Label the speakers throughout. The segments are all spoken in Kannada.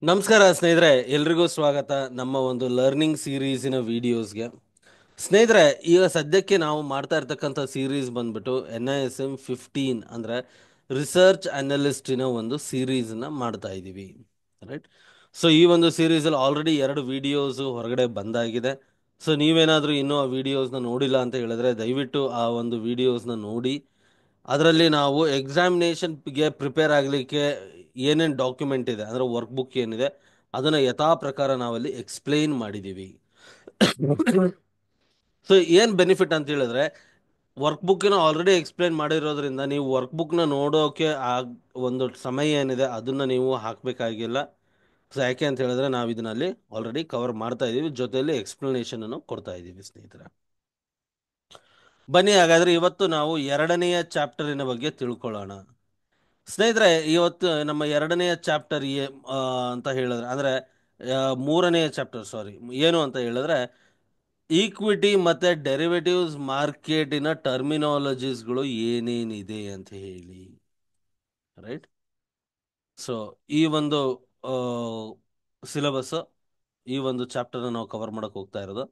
Speaker 1: ನಮಸ್ಕಾರ ಸ್ನೇಹಿತರೆ, ಎಲ್ರಿಗೂ ಸ್ವಾಗತ ನಮ್ಮ ಒಂದು ಲರ್ನಿಂಗ್ ಸೀರೀಸಿನ ವಿಡಿಯೋಸ್ಗೆ. ಸ್ನೇಹಿತರೆ, ಈಗ ಸದ್ಯಕ್ಕೆ ನಾವು ಮಾಡ್ತಾ ಇರ್ತಕ್ಕಂಥ ಸೀರೀಸ್ ಬಂದ್ಬಿಟ್ಟು NISM 15 ಅಂದರೆ ರಿಸರ್ಚ್ ಅನಲಿಸ್ಟಿನ ಒಂದು ಸೀರೀಸ್ನ ಮಾಡ್ತಾ ಇದ್ದೀವಿ, ರೈಟ್. ಸೊ ಈ ಒಂದು ಸೀರೀಸಲ್ಲಿ ಆಲ್ರೆಡಿ 2 ವಿಡಿಯೋಸು ಹೊರಗಡೆ ಬಂದಾಗಿದೆ. ಸೊ ನೀವೇನಾದರೂ ಇನ್ನೂ ಆ ವಿಡಿಯೋಸ್ನ ನೋಡಿಲ್ಲ ಅಂತ ಹೇಳಿದ್ರೆ ದಯವಿಟ್ಟು ಆ ಒಂದು ವಿಡಿಯೋಸ್ನ ನೋಡಿ. ಅದರಲ್ಲಿ ನಾವು ಎಕ್ಸಾಮಿನೇಷನ್ಗೆ ಪ್ರಿಪೇರ್ ಆಗಲಿಕ್ಕೆ ಏನೇನು ಡಾಕ್ಯುಮೆಂಟ್ ಇದೆ ಅಂದರೆ ವರ್ಕ್ ಬುಕ್ ಏನಿದೆ ಅದನ್ನು ಯಥಾ ಪ್ರಕಾರ ನಾವಲ್ಲಿ ಎಕ್ಸ್ಪ್ಲೈನ್ ಮಾಡಿದ್ದೀವಿ. ಸೊ ಏನು ಬೆನಿಫಿಟ್ ಅಂತ ಹೇಳಿದ್ರೆ, ವರ್ಕ್ ಬುಕ್ಕಿನ ಆಲ್ರೆಡಿ ಎಕ್ಸ್ಪ್ಲೈನ್ ಮಾಡಿರೋದ್ರಿಂದ ನೀವು ವರ್ಕ್ ಬುಕ್ನ ನೋಡೋಕೆ ಒಂದು ಸಮಯ ಏನಿದೆ ಅದನ್ನು ನೀವು ಹಾಕಬೇಕಾಗಿಲ್ಲ. ಸೊ ಯಾಕೆ ಅಂತ ಹೇಳಿದ್ರೆ ನಾವು ಇದನ್ನಲ್ಲಿ ಆಲ್ರೆಡಿ ಕವರ್ ಮಾಡ್ತಾ ಇದ್ದೀವಿ, ಜೊತೆಯಲ್ಲಿ ಎಕ್ಸ್ಪ್ಲನೇಷನನ್ನು ಕೊಡ್ತಾ ಇದ್ದೀವಿ ಸ್ನೇಹಿತರೆ. ಬನ್ನಿ ಹಾಗಾದರೆ ಇವತ್ತು ನಾವು 2ನೆಯ ಚಾಪ್ಟರಿನ ಬಗ್ಗೆ ತಿಳ್ಕೊಳ್ಳೋಣ. ಸ್ನೇಹಿತರೆ, ಇವತ್ತು ನಮ್ಮ 2ನೆಯ ಚಾಪ್ಟರ್ ಅಂತ ಹೇಳಿದ್ರೆ ಅಂದರೆ 3ನೆಯ ಚಾಪ್ಟರ್, ಸಾರಿ, ಏನು ಅಂತ ಹೇಳಿದ್ರೆ ಈಕ್ವಿಟಿ ಮತ್ತು ಡೆರಿವೇಟಿವ್ಸ್ ಮಾರ್ಕೆಟಿನ ಟರ್ಮಿನಾಲಜೀಸ್ಗಳು ಏನೇನಿದೆ ಅಂತ ಹೇಳಿ, ರೈಟ್. ಸೊ ಈ ಒಂದು ಸಿಲೆಬಸ್, ಈ ಒಂದು ಚಾಪ್ಟರ್ನ ನಾವು ಕವರ್ ಮಾಡಕ್ಕೆ ಹೋಗ್ತಾ ಇರೋದು.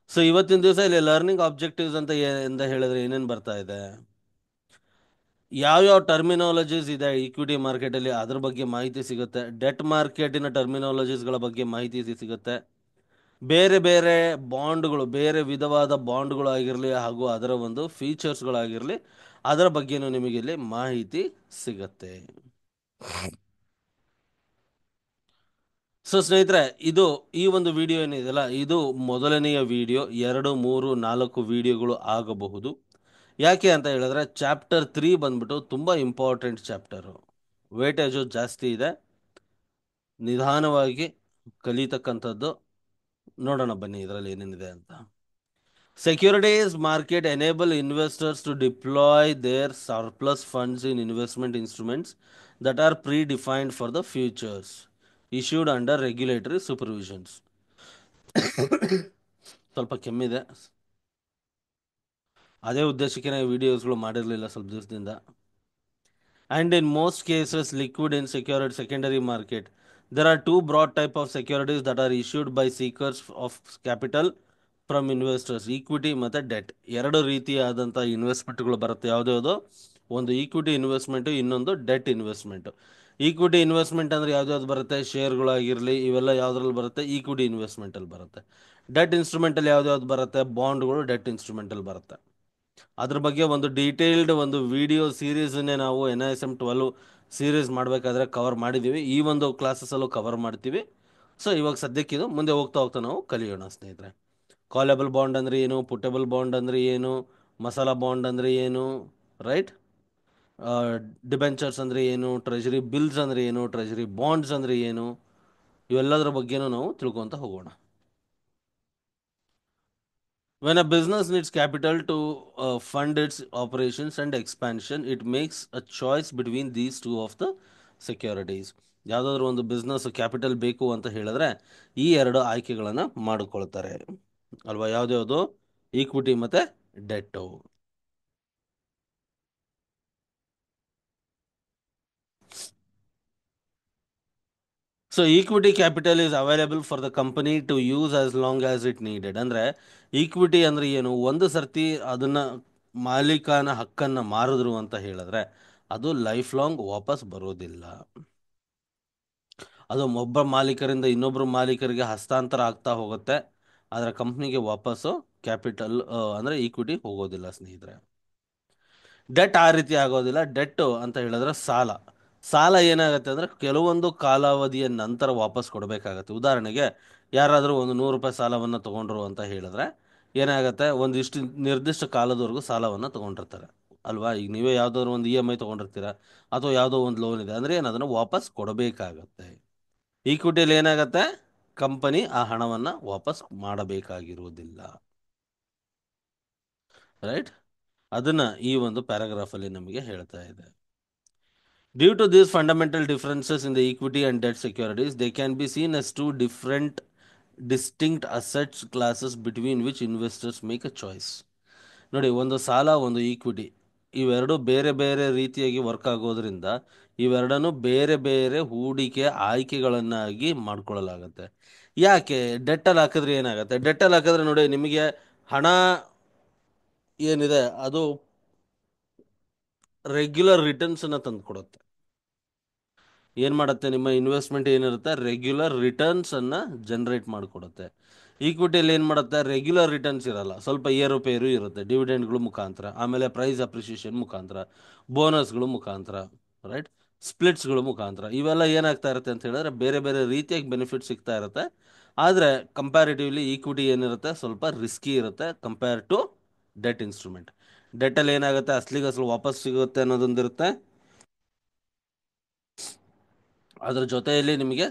Speaker 1: ಸೊ ಇವತ್ತಿನ ದಿವಸ ಇಲ್ಲಿ ಲರ್ನಿಂಗ್ ಆಬ್ಜೆಕ್ಟಿವ್ಸ್ ಅಂತ ಹೇಳಿದ್ರೆ ಏನೇನು ಬರ್ತಾ ಇದೆ, ಯಾವ್ಯಾವ ಟರ್ಮಿನಾಲಜೀಸ್ ಇದೆ ಈಕ್ವಿಟಿ ಮಾರ್ಕೆಟಲ್ಲಿ ಅದ್ರ ಬಗ್ಗೆ ಮಾಹಿತಿ ಸಿಗುತ್ತೆ. ಡೆಟ್ ಮಾರ್ಕೆಟಿನ ಟರ್ಮಿನಾಲಜೀಸ್ಗಳ ಬಗ್ಗೆ ಮಾಹಿತಿ ಸಿಗುತ್ತೆ. ಬೇರೆ ಬೇರೆ ಬಾಂಡ್ಗಳು, ಬೇರೆ ವಿಧವಾದ ಬಾಂಡ್ಗಳು ಆಗಿರಲಿ ಹಾಗೂ ಅದರ ಒಂದು ಫೀಚರ್ಸ್ಗಳಾಗಿರಲಿ ಅದರ ಬಗ್ಗೆನೂ ನಿಮಗೆ ಇಲ್ಲಿ ಮಾಹಿತಿ ಸಿಗುತ್ತೆ. ಸೊ ಸ್ನೇಹಿತರೆ, ಈ ಒಂದು ವಿಡಿಯೋ ಏನಿದೆಯಲ್ಲ, ಇದು ಮೊದಲನೆಯ ವಿಡಿಯೋ. 2, 3, 4 ವಿಡಿಯೋಗಳು ಆಗಬಹುದು. ಯಾಕೆ ಅಂತ ಹೇಳಿದ್ರೆ ಚಾಪ್ಟರ್ 3 ಬಂದ್ಬಿಟ್ಟು ತುಂಬ ಇಂಪಾರ್ಟೆಂಟ್ ಚಾಪ್ಟರು, ವೇಟೇಜು ಜಾಸ್ತಿ ಇದೆ, ನಿಧಾನವಾಗಿ ಕಲಿತಕ್ಕಂಥದ್ದು. ನೋಡೋಣ ಬನ್ನಿ ಇದರಲ್ಲಿ ಏನೇನಿದೆ ಅಂತ. Securities market enable investors to deploy their surplus funds in investment instruments that are predefined for the futures issued under regulatory supervisions. ಸ್ವಲ್ಪ ಕೆಮ್ಮಿದೆ, ಅದೇ ಉದ್ದೇಶಕ್ಕೆ ನಾವು ವಿಡಿಯೋಸ್ಗಳು ಮಾಡಿರಲಿಲ್ಲ ಸ್ವಲ್ಪ ದಿವಸದಿಂದ. And in most cases liquid in secured secondary market. There are two broad type of securities that are issued by seekers of capital from investors, equity ಮತ್ತು ಡೆಟ್. 2 ರೀತಿಯಾದಂಥ ಇನ್ವೆಸ್ಟ್ಮೆಂಟ್ಗಳು ಬರುತ್ತೆ. ಯಾವುದ್ಯಾವುದು? ಒಂದು ಈಕ್ವಿಟಿ ಇನ್ವೆಸ್ಟ್ಮೆಂಟು, ಇನ್ನೊಂದು ಡೆಟ್ ಇನ್ವೆಸ್ಟ್ಮೆಂಟು. ಈಕ್ವಿಟಿ ಇನ್ವೆಸ್ಟ್ಮೆಂಟ್ ಅಂದರೆ ಯಾವ್ದು ಬರುತ್ತೆ? ಶೇರ್ಗಳಾಗಿರಲಿ ಇವೆಲ್ಲ ಯಾವುದ್ರಲ್ಲಿ ಬರುತ್ತೆ? ಈಕ್ವಿಟಿ ಇನ್ವೆಸ್ಟ್ಮೆಂಟಲ್ಲಿ ಬರುತ್ತೆ. ಡೆಟ್ ಇನ್ಸ್ಟ್ರೂಮೆಂಟಲ್ಲಿ ಯಾವ್ದು ಬರುತ್ತೆ? ಬಾಂಡ್ಗಳು ಡೆಟ್ ಇನ್ಸ್ಟ್ರೂಮೆಂಟಲ್ಲಿ ಬರುತ್ತೆ. ಅದ್ರ ಬಗ್ಗೆ ಒಂದು ಡೀಟೇಲ್ಡ್ ಒಂದು ವಿಡಿಯೋ ಸೀರೀಸನ್ನೇ ನಾವು NISM 12 ಸೀರೀಸ್ ಮಾಡಬೇಕಾದ್ರೆ ಕವರ್ ಮಾಡಿದ್ದೀವಿ. ಈ ಒಂದು ಕ್ಲಾಸಸ್ಸಲ್ಲೂ ಕವರ್ ಮಾಡ್ತೀವಿ. ಸೊ ಇವಾಗ ಸದ್ಯಕ್ಕಿದು, ಮುಂದೆ ಹೋಗ್ತಾ ಹೋಗ್ತಾ ನಾವು ಕಲಿಯೋಣ ಸ್ನೇಹಿತರೆ. ಕಾಲೇಬಲ್ ಬಾಂಡ್ ಅಂದರೆ ಏನು, ಪುಟೇಬಲ್ ಬಾಂಡ್ ಅಂದರೆ ಏನು, ಮಸಾಲಾ ಬಾಂಡ್ ಅಂದರೆ ಏನು, ರೈಟ್, ಡಿಬೆಂಚರ್ಸ್ ಅಂದರೆ ಏನು, ಟ್ರೆಜರಿ ಬಿಲ್ಸ್ ಅಂದರೆ ಏನು, ಟ್ರೆಜರಿ ಬಾಂಡ್ಸ್ ಅಂದರೆ ಏನು, ಇವೆಲ್ಲದರ ಬಗ್ಗೆನೂ ನಾವು ತಿಳ್ಕೊತ ಹೋಗೋಣ. When a business needs capital to fund its operations and expansion, it makes a choice between these two of the securities. ಯಾವುದಾದ್ರೂ ಒಂದು ಬಿಸ್ನೆಸ್ ಕ್ಯಾಪಿಟಲ್ ಬೇಕು ಅಂತ ಹೇಳಿದ್ರೆ ಈ 2 ಆಯ್ಕೆಗಳನ್ನು ಮಾಡಿಕೊಳ್ತಾರೆ ಅಲ್ವಾ? ಯಾವ್ದ್ಯಾವುದು? ಈಕ್ವಿಟಿ ಮತ್ತು debt. So equity capital is available for the company to use as long as it needed. ಅಂದರೆ ಈಕ್ವಿಟಿ ಅಂದರೆ ಏನು? ಒಂದು ಸರ್ತಿ ಅದನ್ನು ಮಾಲೀಕನ ಹಕ್ಕನ್ನು ಮಾರಿದ್ರು ಅಂತ ಹೇಳಿದ್ರೆ ಅದು ಲೈಫ್ ಲಾಂಗ್ ವಾಪಸ್ ಬರೋದಿಲ್ಲ. ಅದು ಒಬ್ಬ ಮಾಲೀಕರಿಂದ ಇನ್ನೊಬ್ಬರು ಮಾಲೀಕರಿಗೆ ಹಸ್ತಾಂತರ ಆಗ್ತಾ ಹೋಗುತ್ತೆ, ಆದರೆ ಕಂಪ್ನಿಗೆ ವಾಪಸ್ಸು ಕ್ಯಾಪಿಟಲ್ ಅಂದರೆ ಈಕ್ವಿಟಿ ಹೋಗೋದಿಲ್ಲ ಸ್ನೇಹಿತರೆ. ಡೆಟ್ ಆ ರೀತಿ ಆಗೋದಿಲ್ಲ. ಡೆಟ್ಟು ಅಂತ ಹೇಳಿದ್ರೆ ಸಾಲ. ಸಾಲ ಏನಾಗುತ್ತೆ ಅಂದರೆ ಕೆಲವೊಂದು ಕಾಲಾವಧಿಯ ನಂತರ ವಾಪಸ್ ಕೊಡಬೇಕಾಗತ್ತೆ. ಉದಾಹರಣೆಗೆ ಯಾರಾದರೂ ಒಂದು 100 ರೂಪಾಯಿ ಸಾಲವನ್ನು ತೊಗೊಂಡ್ರು ಅಂತ ಹೇಳಿದ್ರೆ ಏನಾಗುತ್ತೆ, ಒಂದಿಷ್ಟು ನಿರ್ದಿಷ್ಟ ಕಾಲದವರೆಗೂ ಸಾಲವನ್ನು ತೊಗೊಂಡಿರ್ತಾರೆ ಅಲ್ವಾ? ಈಗ ನೀವೇ ಯಾವುದಾದ್ರು ಒಂದು EMI ತೊಗೊಂಡಿರ್ತೀರ ಅಥವಾ ಯಾವುದೋ ಒಂದು ಲೋನ್ ಇದೆ ಅಂದರೆ ಏನು, ಅದನ್ನು ವಾಪಸ್ ಕೊಡಬೇಕಾಗತ್ತೆ. ಈಕ್ವಿಟಿಯಲ್ಲಿ ಏನಾಗುತ್ತೆ, ಕಂಪನಿ ಆ ಹಣವನ್ನು ವಾಪಸ್ ಮಾಡಬೇಕಾಗಿರುವುದಿಲ್ಲ, ರೈಟ್. ಅದನ್ನು ಈ ಒಂದು ಪ್ಯಾರಾಗ್ರಾಫಲ್ಲಿ ನಮಗೆ ಹೇಳ್ತಾ ಇದೆ. Due to these fundamental differences in the equity and debt securities, they can be seen as two different, distinct assets classes between which investors make a choice. ನೋಡಿ, ಒಂದು ಸಾಲ, ಒಂದು ಈಕ್ವಿಟಿ. ಇವೆರಡು ಬೇರೆ ಬೇರೆ ರೀತಿಯಾಗಿ ವರ್ಕ್ ಆಗೋದ್ರಿಂದ ಇವೆರಡನ್ನು ಬೇರೆ ಬೇರೆ ಹೂಡಿಕೆ ಆಯ್ಕೆಗಳನ್ನಾಗಿ ಮಾಡ್ಕೊಳ್ಳಲಾಗತ್ತೆ. ಯಾಕೆ ಡೆಟ್ಟಲ್ಲಿ ಹಾಕಿದ್ರೆ ಏನಾಗುತ್ತೆ? ಡೆಟ್ಟಲ್ಲಿ ಹಾಕಿದ್ರೆ ನೋಡಿ, ನಿಮಗೆ ಹಣ ಏನಿದೆ ಅದು ರೆಗ್ಯುಲರ್ ರಿಟರ್ನ್ಸ್ ಅನ್ನ ತಂದು ಕೊಡುತ್ತೆ. ಏನು ಮಾಡುತ್ತೆ? ನಿಮ್ಮ ಇನ್ವೆಸ್ಟ್ಮೆಂಟ್ ಏನಿರುತ್ತೆ ರೆಗ್ಯುಲರ್ ರಿಟರ್ನ್ಸ್ ಅನ್ನ ಜನರೇಟ್ ಮಾಡಿಕೊಡುತ್ತೆ. ಈಕ್ವಿಟಿಯಲ್ಲಿ ಏನು ಮಾಡುತ್ತೆ? ರೆಗ್ಯುಲರ್ ರಿಟರ್ನ್ಸ್ ಇರಲ್ಲ, ಸ್ವಲ್ಪ ಏರುಪೇರು ಇರುತ್ತೆ, ಡಿವಿಡೆಂಡ್ಗಳು ಮುಖಾಂತರ, ಆಮೇಲೆ ಪ್ರೈಸ್ ಅಪ್ರಿಷಿಯೇಷನ್ ಮುಖಾಂತರ, ಬೋನಸ್ಗಳು ಮುಖಾಂತರ, ರೈಟ್, ಸ್ಪ್ಲಿಟ್ಸ್ಗಳು ಮುಖಾಂತರ, ಇವೆಲ್ಲ ಏನಾಗ್ತಾ ಇರುತ್ತೆ ಅಂತ ಹೇಳಿದ್ರೆ ಬೇರೆ ಬೇರೆ ರೀತಿಯಾಗಿ ಬೆನಿಫಿಟ್ ಸಿಗ್ತಾ ಇರುತ್ತೆ. ಆದರೆ ಕಂಪ್ಯಾರಿಟಿವ್ಲಿ ಈಕ್ವಿಟಿ ಏನಿರುತ್ತೆ ಸ್ವಲ್ಪ ರಿಸ್ಕಿ ಇರುತ್ತೆ ಕಂಪೇರ್ ಟು ಡೆಟ್ ಇನ್ಸ್ಟ್ರೂಮೆಂಟ್. ಡೆಟ್ಟಲ್ಲಿ ಏನಾಗುತ್ತೆ? ಅಸ್ಲಿಗೆ ಅಸಲು ವಾಪಸ್ ಸಿಗುತ್ತೆ ಅನ್ನೋದೊಂದಿರುತ್ತೆ. ಅದರ ಜೊತೆಯಲ್ಲಿ ನಿಮಗೆ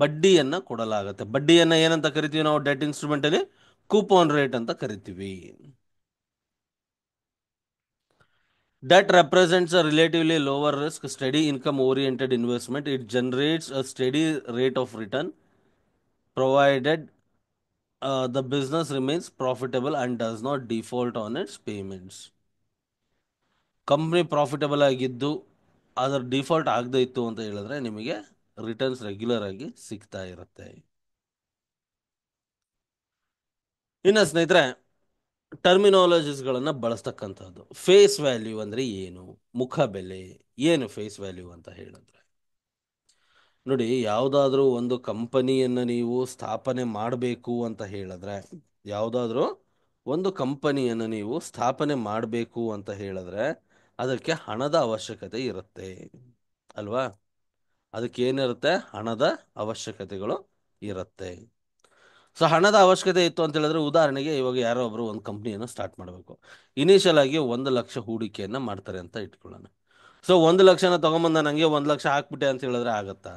Speaker 1: ಬಡ್ಡಿಯನ್ನು ಕೊಡಲಾಗುತ್ತೆ. ಬಡ್ಡಿಯನ್ನು ಏನಂತ ಕರಿತೀವಿ ನಾವು ಡೆಟ್ ಇನ್ಸ್ಟ್ರೂಮೆಂಟಲ್ಲಿ? ಕೂಪನ್ ರೇಟ್ ಅಂತ ಕರಿತೀವಿ. Debt represents a relatively lower risk, steady income oriented investment. It generates a steady rate of return provided the business remains profitable and does not default on its payments. Company profitable ಆಗಿದ್ದು ಅದರ ಡಿಫಾಲ್ಟ್ ಆಗದೇ ಇತ್ತು ಅಂತ ಹೇಳಿದ್ರೆ ನಿಮಗೆ ರಿಟರ್ನ್ಸ್ ರೆಗ್ಯುಲರ್ ಆಗಿ ಸಿಗ್ತಾ ಇರುತ್ತೆ. ಇನ್ನು ಸ್ನೇಹಿತರೆ, ಟರ್ಮಿನಾಲಜೀಸ್ಗಳನ್ನು ಬಳಸ್ತಕ್ಕಂಥದ್ದು. ಫೇಸ್ ವ್ಯಾಲ್ಯೂ ಅಂದರೆ ಏನು? ಮುಖ ಬೆಲೆ ಏನು ಫೇಸ್ ವ್ಯಾಲ್ಯೂ ಅಂತ ಹೇಳಿದ್ರೆ? ನೋಡಿ, ಯಾವುದಾದ್ರೂ ಒಂದು ಕಂಪನಿಯನ್ನು ನೀವು ಸ್ಥಾಪನೆ ಮಾಡಬೇಕು ಅಂತ ಹೇಳಿದ್ರೆ, ಯಾವುದಾದ್ರೂ ಒಂದು ಕಂಪನಿಯನ್ನು ನೀವು ಸ್ಥಾಪನೆ ಮಾಡಬೇಕು ಅಂತ ಹೇಳಿದ್ರೆ ಅದಕ್ಕೆ ಹಣದ ಅವಶ್ಯಕತೆ ಇರುತ್ತೆ ಅಲ್ವಾ? ಅದಕ್ಕೆ ಏನಿರುತ್ತೆ? ಹಣದ ಅವಶ್ಯಕತೆಗಳು ಇರುತ್ತೆ. ಸೊ ಹಣದ ಅವಶ್ಯಕತೆ ಇತ್ತು ಅಂತ ಹೇಳಿದ್ರೆ, ಉದಾಹರಣೆಗೆ ಇವಾಗ ಯಾರೋ ಒಬ್ರು ಒಂದು ಕಂಪ್ನಿಯನ್ನು ಸ್ಟಾರ್ಟ್ ಮಾಡಬೇಕು. ಇನಿಷಿಯಲ್ ಆಗಿ 1 ಲಕ್ಷ ಹೂಡಿಕೆಯನ್ನು ಮಾಡ್ತಾರೆ ಅಂತ ಇಟ್ಕೊಳ್ಳೋಣ. ಸೊ 1 ಲಕ್ಷನ ತೊಗೊಂಬಂದ ನನಗೆ 1 ಲಕ್ಷ ಹಾಕ್ಬಿಟ್ಟೆ ಅಂತ ಹೇಳಿದ್ರೆ ಆಗತ್ತಾ?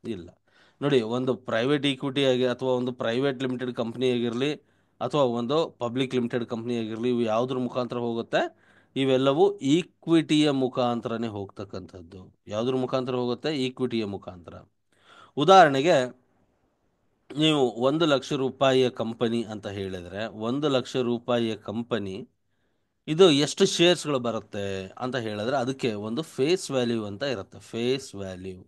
Speaker 1: ಇಲ್ಲ. ನೋಡಿ, ಒಂದು ಪ್ರೈವೇಟ್ ಈಕ್ವಿಟಿ ಆಗಿ ಅಥವಾ ಒಂದು ಪ್ರೈವೇಟ್ ಲಿಮಿಟೆಡ್ ಕಂಪ್ನಿ ಆಗಿರಲಿ ಅಥವಾ ಒಂದು ಪಬ್ಲಿಕ್ ಲಿಮಿಟೆಡ್ ಕಂಪ್ನಿ ಆಗಿರಲಿ, ಇವು ಯಾವುದ್ರ ಮುಖಾಂತರ ಹೋಗುತ್ತೆ? ಇವೆಲ್ಲವೂ ಈಕ್ವಿಟಿಯ ಮುಖಾಂತರನೇ ಹೋಗ್ತಕ್ಕಂಥದ್ದು. ಯಾವುದ್ರ ಮುಖಾಂತರ ಹೋಗುತ್ತೆ? ಈಕ್ವಿಟಿಯ ಮುಖಾಂತರ. ಉದಾಹರಣೆಗೆ ನೀವು 1 ಲಕ್ಷ ರೂಪಾಯಿಯ ಕಂಪನಿ ಅಂತ ಹೇಳಿದ್ರೆ, 1 ಲಕ್ಷ ರೂಪಾಯಿಯ ಕಂಪನಿ ಇದು ಎಷ್ಟು ಶೇರ್ಸ್ಗಳು ಬರುತ್ತೆ ಅಂತ ಹೇಳಿದ್ರೆ ಅದಕ್ಕೆ ಒಂದು ಫೇಸ್ ವ್ಯಾಲ್ಯೂ ಅಂತ ಇರುತ್ತೆ. Face value.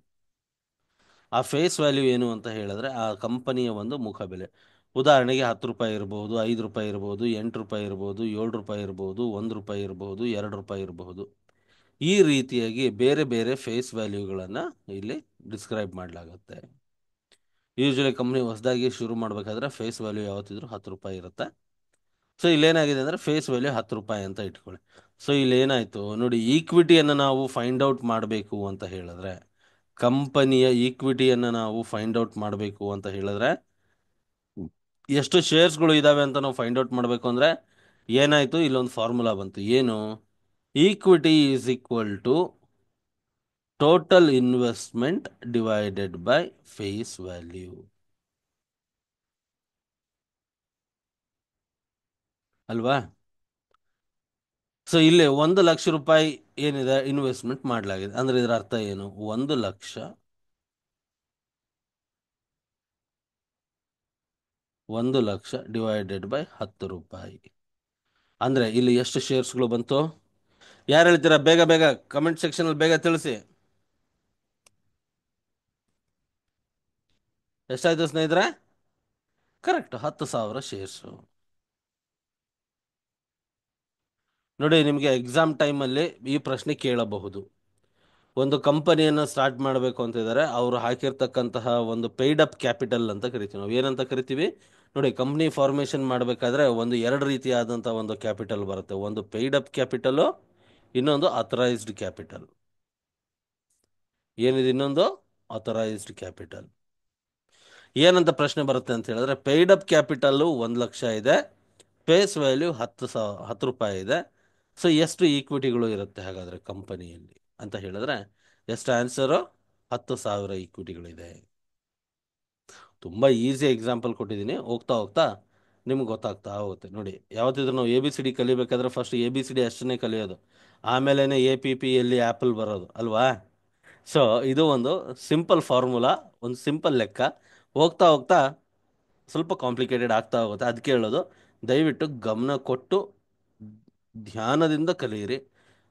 Speaker 1: ಆ ಫೇಸ್ ವ್ಯಾಲ್ಯೂ ಏನು ಅಂತ ಹೇಳಿದ್ರೆ ಆ ಕಂಪನಿಯ ಒಂದು ಮುಖಬೆಲೆ. ಉದಾಹರಣೆಗೆ 10 ರೂಪಾಯಿ ಇರ್ಬೋದು, 5 ರೂಪಾಯಿ ಇರ್ಬೋದು, 8 ರೂಪಾಯಿ ಇರ್ಬೋದು, 7 ರೂಪಾಯಿ ಇರ್ಬೋದು, 1 ರೂಪಾಯಿ ಇರ್ಬೋದು, 2 ರೂಪಾಯಿ ಇರಬಹುದು. ಈ ರೀತಿಯಾಗಿ ಬೇರೆ ಬೇರೆ ಫೇಸ್ ವ್ಯಾಲ್ಯೂಗಳನ್ನು ಇಲ್ಲಿ ಡಿಸ್ಕ್ರೈಬ್ ಮಾಡಲಾಗುತ್ತೆ. ಯೂಶಲಿ ಕಂಪ್ನಿ ಹೊಸದಾಗಿ ಶುರು ಮಾಡಬೇಕಾದ್ರೆ ಫೇಸ್ ವ್ಯಾಲ್ಯೂ ಯಾವತ್ತಿದ್ರೂ 10 ರೂಪಾಯಿ ಇರುತ್ತೆ. ಸೊ ಇಲ್ಲೇನಾಗಿದೆ ಅಂದರೆ ಫೇಸ್ ವ್ಯಾಲ್ಯೂ 10 ರೂಪಾಯಿ ಅಂತ ಇಟ್ಕೊಳ್ಳಿ. ಸೊ ಇಲ್ಲೇನಾಯಿತು ನೋಡಿ, ಈಕ್ವಿಟಿಯನ್ನು ನಾವು ಫೈಂಡ್ ಔಟ್ ಮಾಡಬೇಕು ಅಂತ ಹೇಳಿದ್ರೆ, ಕಂಪನಿಯ ಈಕ್ವಿಟಿಯನ್ನು ನಾವು ಫೈಂಡ್ ಔಟ್ ಮಾಡಬೇಕು ಅಂತ ಹೇಳಿದ್ರೆ, ಎಷ್ಟು ಶೇರ್ಸ್ಗಳು ಇದ್ದಾವೆ ಅಂತ ನಾವು ಫೈಂಡ್ ಔಟ್ ಮಾಡಬೇಕು ಅಂದರೆ ಏನಾಯಿತು? ಇಲ್ಲೊಂದು ಫಾರ್ಮುಲಾ ಬಂತು. ಏನು? Equity is equal to total investment divided by face value ಅಲ್ವಾ? ಸೊ ಇಲ್ಲಿ 1 ಲಕ್ಷ ರೂಪಾಯಿ ಏನಿದೆ ಇನ್ವೆಸ್ಟ್ಮೆಂಟ್ ಮಾಡಲಾಗಿದೆ ಅಂದ್ರೆ ಇದರ ಅರ್ಥ ಏನು? 1 ಲಕ್ಷ 1 ಲಕ್ಷ ಡಿವೈಡೆಡ್ ಬೈ 10 ರೂಪಾಯಿ ಅಂದ್ರೆ ಇಲ್ಲಿ ಎಷ್ಟು ಶೇರ್ಸ್ಗಳು ಬಂತು? ಯಾರು ಹೇಳ್ತೀರಾ? ಬೇಗ ಬೇಗ ಕಮೆಂಟ್ ಸೆಕ್ಷನ್ ಅಲ್ಲಿ ಬೇಗ ತಿಳಿಸಿ. ಎಷ್ಟಾಯ್ತು ಸ್ನೇಹಿತರೆ? Correct, 10,000 shares. ನೋಡಿ, ನಿಮಗೆ ಎಕ್ಸಾಮ್ ಟೈಮಲ್ಲಿ ಈ ಪ್ರಶ್ನೆ ಕೇಳಬಹುದು. ಒಂದು ಕಂಪನಿಯನ್ನು ಸ್ಟಾರ್ಟ್ ಮಾಡಬೇಕು ಅಂತಿದ್ದಾರೆ, ಅವರು ಹಾಕಿರ್ತಕ್ಕಂತಹ ಒಂದು ಪೇಯ್ಡ್ ಅಪ್ ಕ್ಯಾಪಿಟಲ್ ಅಂತ ಕರಿತೀವಿ ನಾವು. ಏನಂತ ಕರಿತೀವಿ? ನೋಡಿ, ಕಂಪ್ನಿ ಫಾರ್ಮೇಷನ್ ಮಾಡಬೇಕಾದ್ರೆ ಒಂದು ಎರಡು ರೀತಿಯಾದಂಥ ಒಂದು ಕ್ಯಾಪಿಟಲ್ ಬರುತ್ತೆ. ಒಂದು ಪೇಯ್ಡ್ ಅಪ್ ಕ್ಯಾಪಿಟಲು, ಇನ್ನೊಂದು ಅಥರೈಸ್ಡ್ ಕ್ಯಾಪಿಟಲ್. ಏನಿದೆ ಇನ್ನೊಂದು? Authorised capital. ಏನಂತ ಪ್ರಶ್ನೆ ಬರುತ್ತೆ ಅಂತ ಹೇಳಿದ್ರೆ, ಪೇಯ್ಡ್ ಅಪ್ ಕ್ಯಾಪಿಟಲ್ಲು 1 ಲಕ್ಷ ಇದೆ, ಫೇಸ್ ವ್ಯಾಲ್ಯೂ 10 ರೂಪಾಯಿ ಇದೆ. ಸೊ ಎಷ್ಟು ಈಕ್ವಿಟಿಗಳು ಇರುತ್ತೆ ಹಾಗಾದರೆ ಕಂಪನಿಯಲ್ಲಿ ಅಂತ ಹೇಳಿದ್ರೆ ಎಷ್ಟು ಆನ್ಸರು? 10,000 ಈಕ್ವಿಟಿಗಳಿದೆ. ತುಂಬ ಈಸಿ ಎಕ್ಸಾಂಪಲ್ ಕೊಟ್ಟಿದ್ದೀನಿ. ಹೋಗ್ತಾ ಹೋಗ್ತಾ ನಿಮ್ಗೆ ಗೊತ್ತಾಗ್ತಾ ಹೋಗುತ್ತೆ. ನೋಡಿ, ಯಾವತ್ತಿದ್ರೂ ನಾವು ABCD ಕಲಿಬೇಕಾದ್ರೆ ಫಸ್ಟ್ ABCD ಅಷ್ಟನ್ನೇ ಕಲಿಯೋದು, ಆಮೇಲೆ APP ಆ್ಯಪಲ್ ಬರೋದು ಅಲ್ವಾ? ಸೊ ಇದು ಒಂದು ಸಿಂಪಲ್ ಫಾರ್ಮುಲಾ, ಒಂದು ಸಿಂಪಲ್ ಲೆಕ್ಕ. ಹೋಗ್ತಾ ಹೋಗ್ತಾ ಸ್ವಲ್ಪ ಕಾಂಪ್ಲಿಕೇಟೆಡ್ ಆಗ್ತಾ ಹೋಗುತ್ತೆ. ಅದಕ್ಕೆ ಹೇಳೋದು, ದಯವಿಟ್ಟು ಗಮನ ಕೊಟ್ಟು ಧ್ಯಾನದಿಂದ ಕಲಿಯಿರಿ.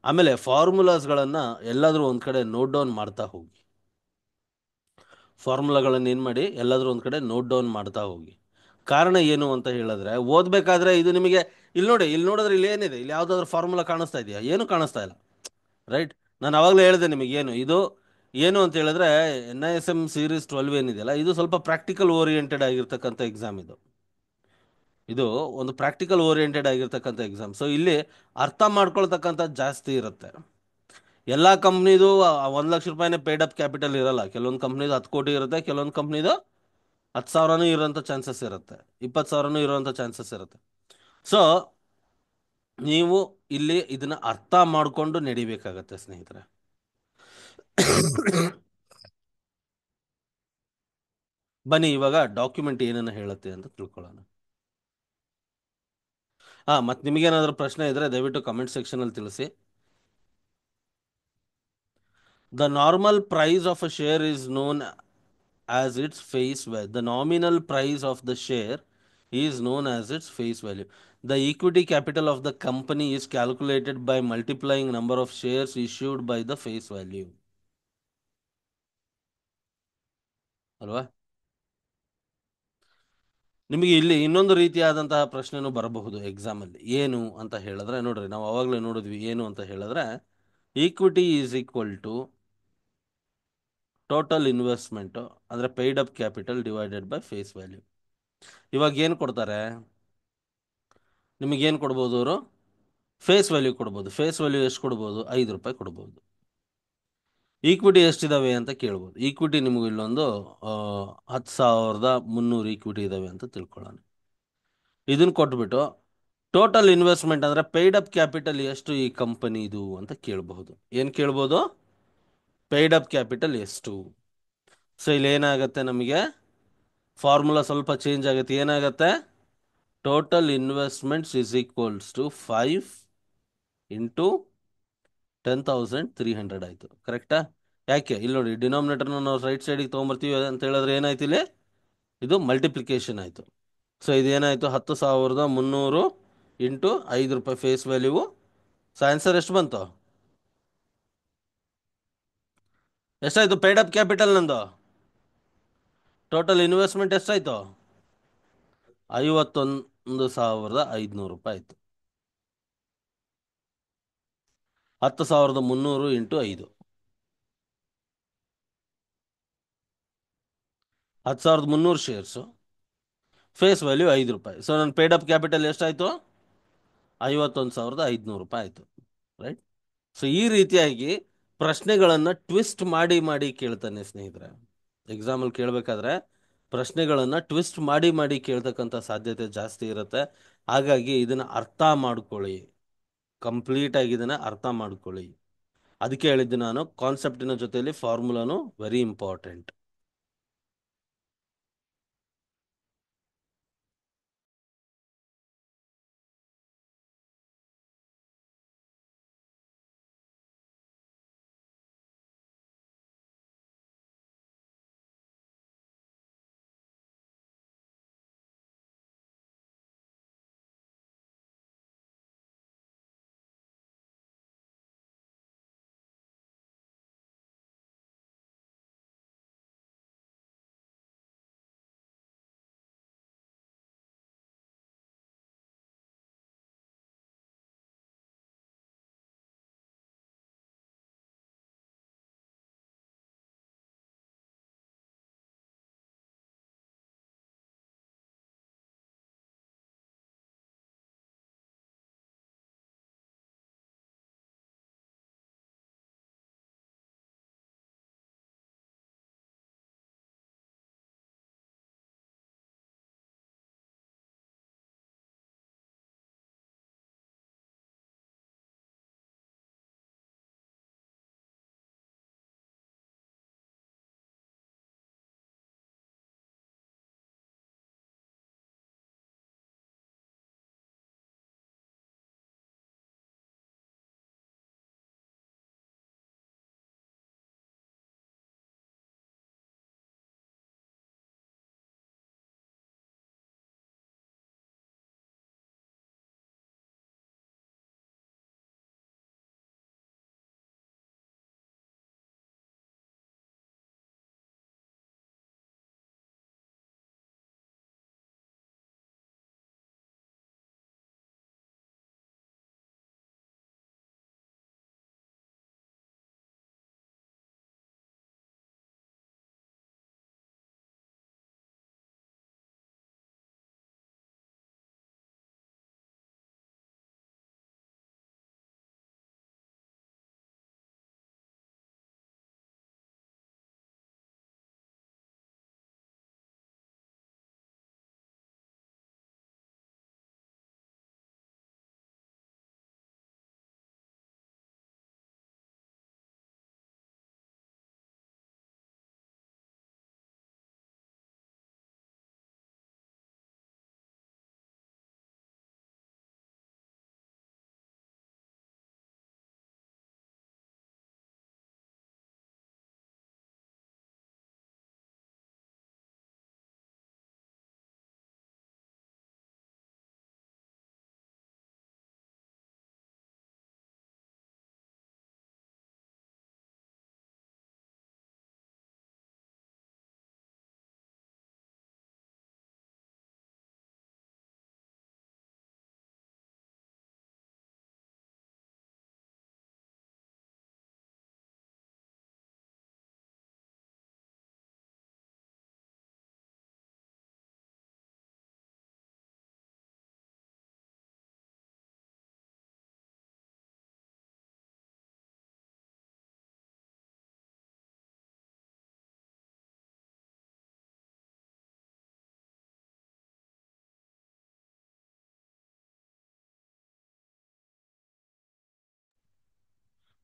Speaker 1: ಆಮೇಲೆ ಫಾರ್ಮುಲಾಸ್ಗಳನ್ನು ಎಲ್ಲಾದರೂ ಒಂದು ಕಡೆ ನೋಟ್ ಡೌನ್ ಮಾಡ್ತಾ ಹೋಗಿ. ಫಾರ್ಮುಲಾಗಳನ್ನು ಏನು ಮಾಡಿ ಎಲ್ಲಾದರೂ ಒಂದು ಕಡೆ ನೋಟ್ ಡೌನ್ ಮಾಡ್ತಾ ಹೋಗಿ. ಕಾರಣ ಏನು ಅಂತ ಹೇಳಿದ್ರೆ, ಓದಬೇಕಾದ್ರೆ ಇದು ನಿಮಗೆ ಇಲ್ಲಿ ನೋಡಿ, ಇಲ್ಲಿ ನೋಡಿದ್ರೆ ಇಲ್ಲಿ ಏನಿದೆ, ಇಲ್ಲಿ ಯಾವುದಾದ್ರೂ ಫಾರ್ಮುಲಾ ಕಾಣಿಸ್ತಾ ಇದೆಯಾ? ಏನು ಕಾಣಿಸ್ತಾ ಇಲ್ಲ, ರೈಟ್? ನಾನು ಆವಾಗಲೇ ಹೇಳಿದೆ ನಿಮಗೆ ಏನು ಇದು, ಏನು ಅಂತ ಹೇಳಿದ್ರೆ NISM ಸೀರೀಸ್ 12 ಏನಿದೆಯಲ್ಲ, ಇದು ಸ್ವಲ್ಪ ಪ್ರಾಕ್ಟಿಕಲ್ ಓರಿಯೆಂಟೆಡ್ ಆಗಿರ್ತಕ್ಕಂಥ ಎಕ್ಸಾಮ್. ಇದು ಒಂದು ಪ್ರಾಕ್ಟಿಕಲ್ ಓರಿಯೆಂಟೆಡ್ ಆಗಿರ್ತಕ್ಕಂಥ ಎಕ್ಸಾಮ್. ಸೊ ಇಲ್ಲಿ ಅರ್ಥ ಮಾಡ್ಕೊಳ್ತಕ್ಕಂಥದ್ದು ಜಾಸ್ತಿ ಇರುತ್ತೆ. ಎಲ್ಲ ಕಂಪ್ನಿದು 1 ಲಕ್ಷ ರೂಪಾಯಿನೇ ಪೇಡ್ ಅಪ್ ಕ್ಯಾಪಿಟಲ್ ಇರಲ್ಲ. ಕೆಲವೊಂದು ಕಂಪ್ನಿದು 10 ಕೋಟಿ ಇರುತ್ತೆ, ಕೆಲವೊಂದು ಕಂಪ್ನಿದು 10,000ನೂ ಇರೋಂಥ ಚಾನ್ಸಸ್ ಇರುತ್ತೆ, 20,000ನೂ ಇರೋಂಥ ಚಾನ್ಸಸ್ ಇರುತ್ತೆ. ಸೊ ನೀವು ಇಲ್ಲಿ ಇದನ್ನ ಅರ್ಥ ಮಾಡಿಕೊಂಡು ನಡಿಬೇಕಾಗತ್ತೆ ಸ್ನೇಹಿತರೆ. ಬನ್ನಿ ಇವಾಗ ಡಾಕ್ಯುಮೆಂಟ್ ಏನನ್ನ ಹೇಳುತ್ತೆ ಅಂತ ತಿಳ್ಕೊಳ್ಳೋಣ. ಮತ್ತು ನಿಮಗೇನಾದರೂ ಪ್ರಶ್ನೆ ಇದ್ರೆ ದಯವಿಟ್ಟು ಕಮೆಂಟ್ ಸೆಕ್ಷನಲ್ಲಿ ತಿಳಿಸಿ. The normal price of a share is known as its face value. The nominal price of the share is known as its face value. The equity capital of the company is calculated by multiplying number of shares issued by the face value. ಅಲ್ವಾ? ನಿಮಗೆ ಇಲ್ಲಿ ಇನ್ನೊಂದು ರೀತಿಯಾದಂತಹ ಪ್ರಶ್ನೆನೂ ಬರಬಹುದು ಎಕ್ಸಾಮಲ್ಲಿ. ಏನು ಅಂತ ಹೇಳಿದ್ರೆ, ನೋಡ್ರಿ, ನಾವು ಅವಾಗಲೇ ನೋಡಿದ್ವಿ. ಏನು ಅಂತ ಹೇಳಿದ್ರೆ, equity is equal to total investment, ಅಂದರೆ paid up capital divided by face value. ಇವಾಗ ಏನು ಕೊಡ್ತಾರೆ ನಿಮಗೇನು ಕೊಡ್ಬೋದು ಅವರು? ಫೇಸ್ ವ್ಯಾಲ್ಯೂ ಕೊಡ್ಬೋದು. ಫೇಸ್ ವ್ಯಾಲ್ಯೂ ಎಷ್ಟು ಕೊಡ್ಬೋದು? 5 ರೂಪಾಯಿ ಕೊಡ್ಬೋದು. ಈಕ್ವಿಟಿ ಎಷ್ಟಿದಾವೆ ಅಂತ ಕೇಳ್ಬೋದು. ಈಕ್ವಿಟಿ ನಿಮಗೆ ಇಲ್ಲೊಂದು 10,300 ಈಕ್ವಿಟಿ ಇದಾವೆ ಅಂತ ತಿಳ್ಕೊಳ್ಳೋಣ. ಇದನ್ನು ಕೊಟ್ಬಿಟ್ಟು ಟೋಟಲ್ ಇನ್ವೆಸ್ಟ್ಮೆಂಟ್ ಅಂದರೆ ಪೇಯ್ಡ್ ಅಪ್ ಕ್ಯಾಪಿಟಲ್ ಎಷ್ಟು ಈ ಕಂಪನಿದು ಅಂತ ಕೇಳಬಹುದು. ಏನು ಕೇಳ್ಬೋದು? ಪೇಯ್ಡ್ ಅಪ್ ಕ್ಯಾಪಿಟಲ್ ಎಷ್ಟು. ಸೊ ಇಲ್ಲಿ ಏನಾಗುತ್ತೆ, ನಮಗೆ ಫಾರ್ಮುಲಾ ಸ್ವಲ್ಪ ಚೇಂಜ್ ಆಗುತ್ತೆ. ಏನಾಗುತ್ತೆ? Total investments is equals to 5 into 10,300 ಆಯಿತು. ಕರೆಕ್ಟಾ? ಯಾಕೆ ಇಲ್ಲಿ ನೋಡಿ, ಡಿನಾಮಿನೇಟರ್ನ ನಾವು ರೈಟ್ ಸೈಡಿಗೆ ತೊಗೊಂಬರ್ತೀವಿ ಅಂತ ಹೇಳಿದ್ರೆ ಏನಾಯ್ತು ಇಲ್ಲಿ? ಇದು ಮಲ್ಟಿಪ್ಲಿಕೇಶನ್ ಆಯಿತು. ಸೊ ಇದೇನಾಯಿತು? 10,300 ಇಂಟು 5 ರೂಪಾಯಿ ಫೇಸ್ ವ್ಯಾಲ್ಯೂ. ಸೊ ಆನ್ಸರ್ ಎಷ್ಟು ಬಂತು? ಎಷ್ಟಾಯಿತು ಪೇಡ್ ಅಪ್ ಕ್ಯಾಪಿಟಲ್ ನಂದು? ಟೋಟಲ್ ಇನ್ವೆಸ್ಟ್ಮೆಂಟ್ ಎಷ್ಟಾಯಿತು? 51,500 ರೂಪಾಯಿ ಆಯಿತು. 10,300 ಇಂಟು 5, 10,300 ಶೇರ್ಸು, ಫೇಸ್ ವ್ಯಾಲ್ಯೂ 5 ರೂಪಾಯಿ. ಸೊ ನನ್ನ ಪೇಡ್ ಅಪ್ ಕ್ಯಾಪಿಟಲ್ ಎಷ್ಟಾಯಿತು? 51,500 ರೂಪಾಯಿ ಆಯಿತು, ರೈಟ್? ಸೊ ಈ ರೀತಿಯಾಗಿ ಪ್ರಶ್ನೆಗಳನ್ನು ಟ್ವಿಸ್ಟ್ ಮಾಡಿ ಮಾಡಿ ಕೇಳ್ತಾನೆ ಸ್ನೇಹಿತರೆ. ಎಕ್ಸಾಮಲ್ಲಿ ಕೇಳಬೇಕಾದ್ರೆ ಪ್ರಶ್ನೆಗಳನ್ನು ಟ್ವಿಸ್ಟ್ ಮಾಡಿ ಮಾಡಿ ಕೇಳ್ತಕ್ಕಂಥ ಸಾಧ್ಯತೆ ಜಾಸ್ತಿ ಇರುತ್ತೆ. ಹಾಗಾಗಿ ಇದನ್ನು ಅರ್ಥ ಮಾಡ್ಕೊಳ್ಳಿ, ಕಂಪ್ಲೀಟಾಗಿ ಇದನ್ನು ಅರ್ಥ ಮಾಡ್ಕೊಳ್ಳಿ. ಅದಕ್ಕೆ ಹೇಳಿದ್ದು ನಾನು, ಕಾನ್ಸೆಪ್ಟಿನ ಜೊತೆಯಲ್ಲಿ ಫಾರ್ಮುಲಾನು ವೆರಿ ಇಂಪಾರ್ಟೆಂಟ್.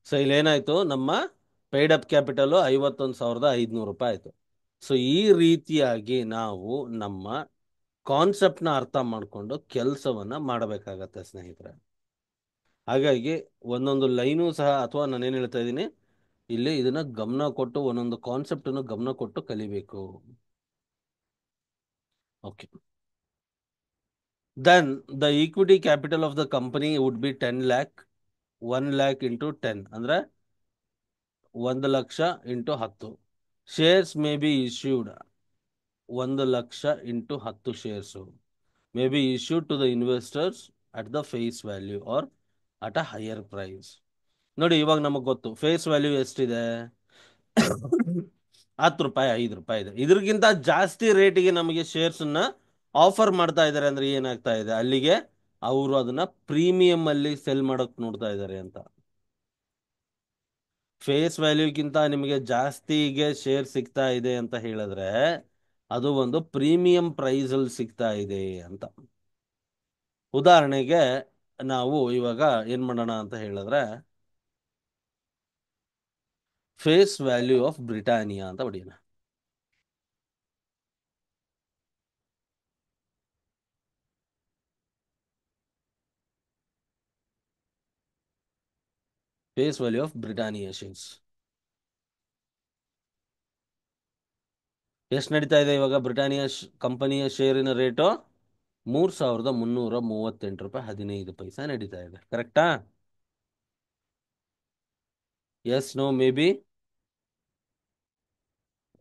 Speaker 1: ಸೊ ಇಲ್ಲೇನಾಯ್ತು, ನಮ್ಮ ಪೇಯ್ಡ್ ಅಪ್ ಕ್ಯಾಪಿಟಲು 51,500 ರೂಪಾಯಿ ಆಯಿತು. ಸೊ ಈ ರೀತಿಯಾಗಿ ನಾವು ನಮ್ಮ ಕಾನ್ಸೆಪ್ಟ್ನ ಅರ್ಥ ಮಾಡಿಕೊಂಡು ಕೆಲಸವನ್ನು ಮಾಡಬೇಕಾಗತ್ತೆ ಸ್ನೇಹಿತರೆ. ಹಾಗಾಗಿ ಒಂದೊಂದು ಲೈನು ಸಹ, ಅಥವಾ ನಾನೇನು ಹೇಳ್ತಾ ಇದ್ದೀನಿ ಇಲ್ಲಿ, ಇದನ್ನ ಗಮನ ಕೊಟ್ಟು ಒಂದೊಂದು ಕಾನ್ಸೆಪ್ಟನ್ನು ಗಮನ ಕೊಟ್ಟು ಕಲಿಬೇಕು. Okay. Then the equity capital of the company would be 10 lakh. 1 lakh into 10 ಅಂದ್ರೆ 1 lakh into 10. Shares may be issued. 1 lakh into 10 shares may be issued to the investors at the face value or at a higher price. ನೋಡಿ, ಇವಾಗ ನಮಗೆ ಗೊತ್ತು ಫೇಸ್ ವ್ಯಾಲ್ಯೂ ಎಷ್ಟಿದೆ. 10 ರೂಪಾಯಿ, 5 ರೂಪಾಯಿ ಇದೆ. ಇದ್ರಗಿಂತ ಜಾಸ್ತಿ ರೇಟಿಗೆ ನಮಗೆ ಶೇರ್ಸನ್ನ ಆಫರ್ ಮಾಡ್ತಾ ಇದ್ದಾರೆ ಅಂದ್ರೆ ಏನಾಗ್ತಾ ಇದೆ, ಅಲ್ಲಿಗೆ ಅವರು ಅದನ್ನ ಪ್ರೀಮಿಯಂ ಅಲ್ಲಿ ಸೆಲ್ ಮಾಡಕ್ ನೋಡ್ತಾ ಇದ್ದಾರೆ ಅಂತ. ಫೇಸ್ ವ್ಯಾಲ್ಯೂಗಿಂತ ನಿಮಗೆ ಜಾಸ್ತಿಗೆ ಶೇರ್ ಸಿಗ್ತಾ ಇದೆ ಅಂತ ಹೇಳಿದ್ರೆ ಅದು ಒಂದು ಪ್ರೀಮಿಯಂ ಪ್ರೈಸ್ ಅಲ್ಲಿ ಸಿಗ್ತಾ ಇದೆ ಅಂತ. ಉದಾಹರಣೆಗೆ ನಾವು ಇವಾಗ ಏನ್ ಮಾಡೋಣ ಅಂತ ಹೇಳಿದ್ರೆ, ಫೇಸ್ ವ್ಯಾಲ್ಯೂ ಆಫ್ ಬ್ರಿಟಾನಿಯಾ ಅಂತ ಹೊಡಿಯೋಣ. Face value of Britannia shares ಎಷ್ಟು ನಡೀತಾ ಇದೆ ಇವಾಗ? ಬ್ರಿಟಾನಿಯಾ ಕಂಪನಿಯ ಶೇರಿನ ರೇಟು 3,338 ರೂಪಾಯಿ 15 ಪೈಸಾ ನಡೀತಾ ಇದೆ. ಕರೆಕ್ಟಾ? Yes, no, maybe.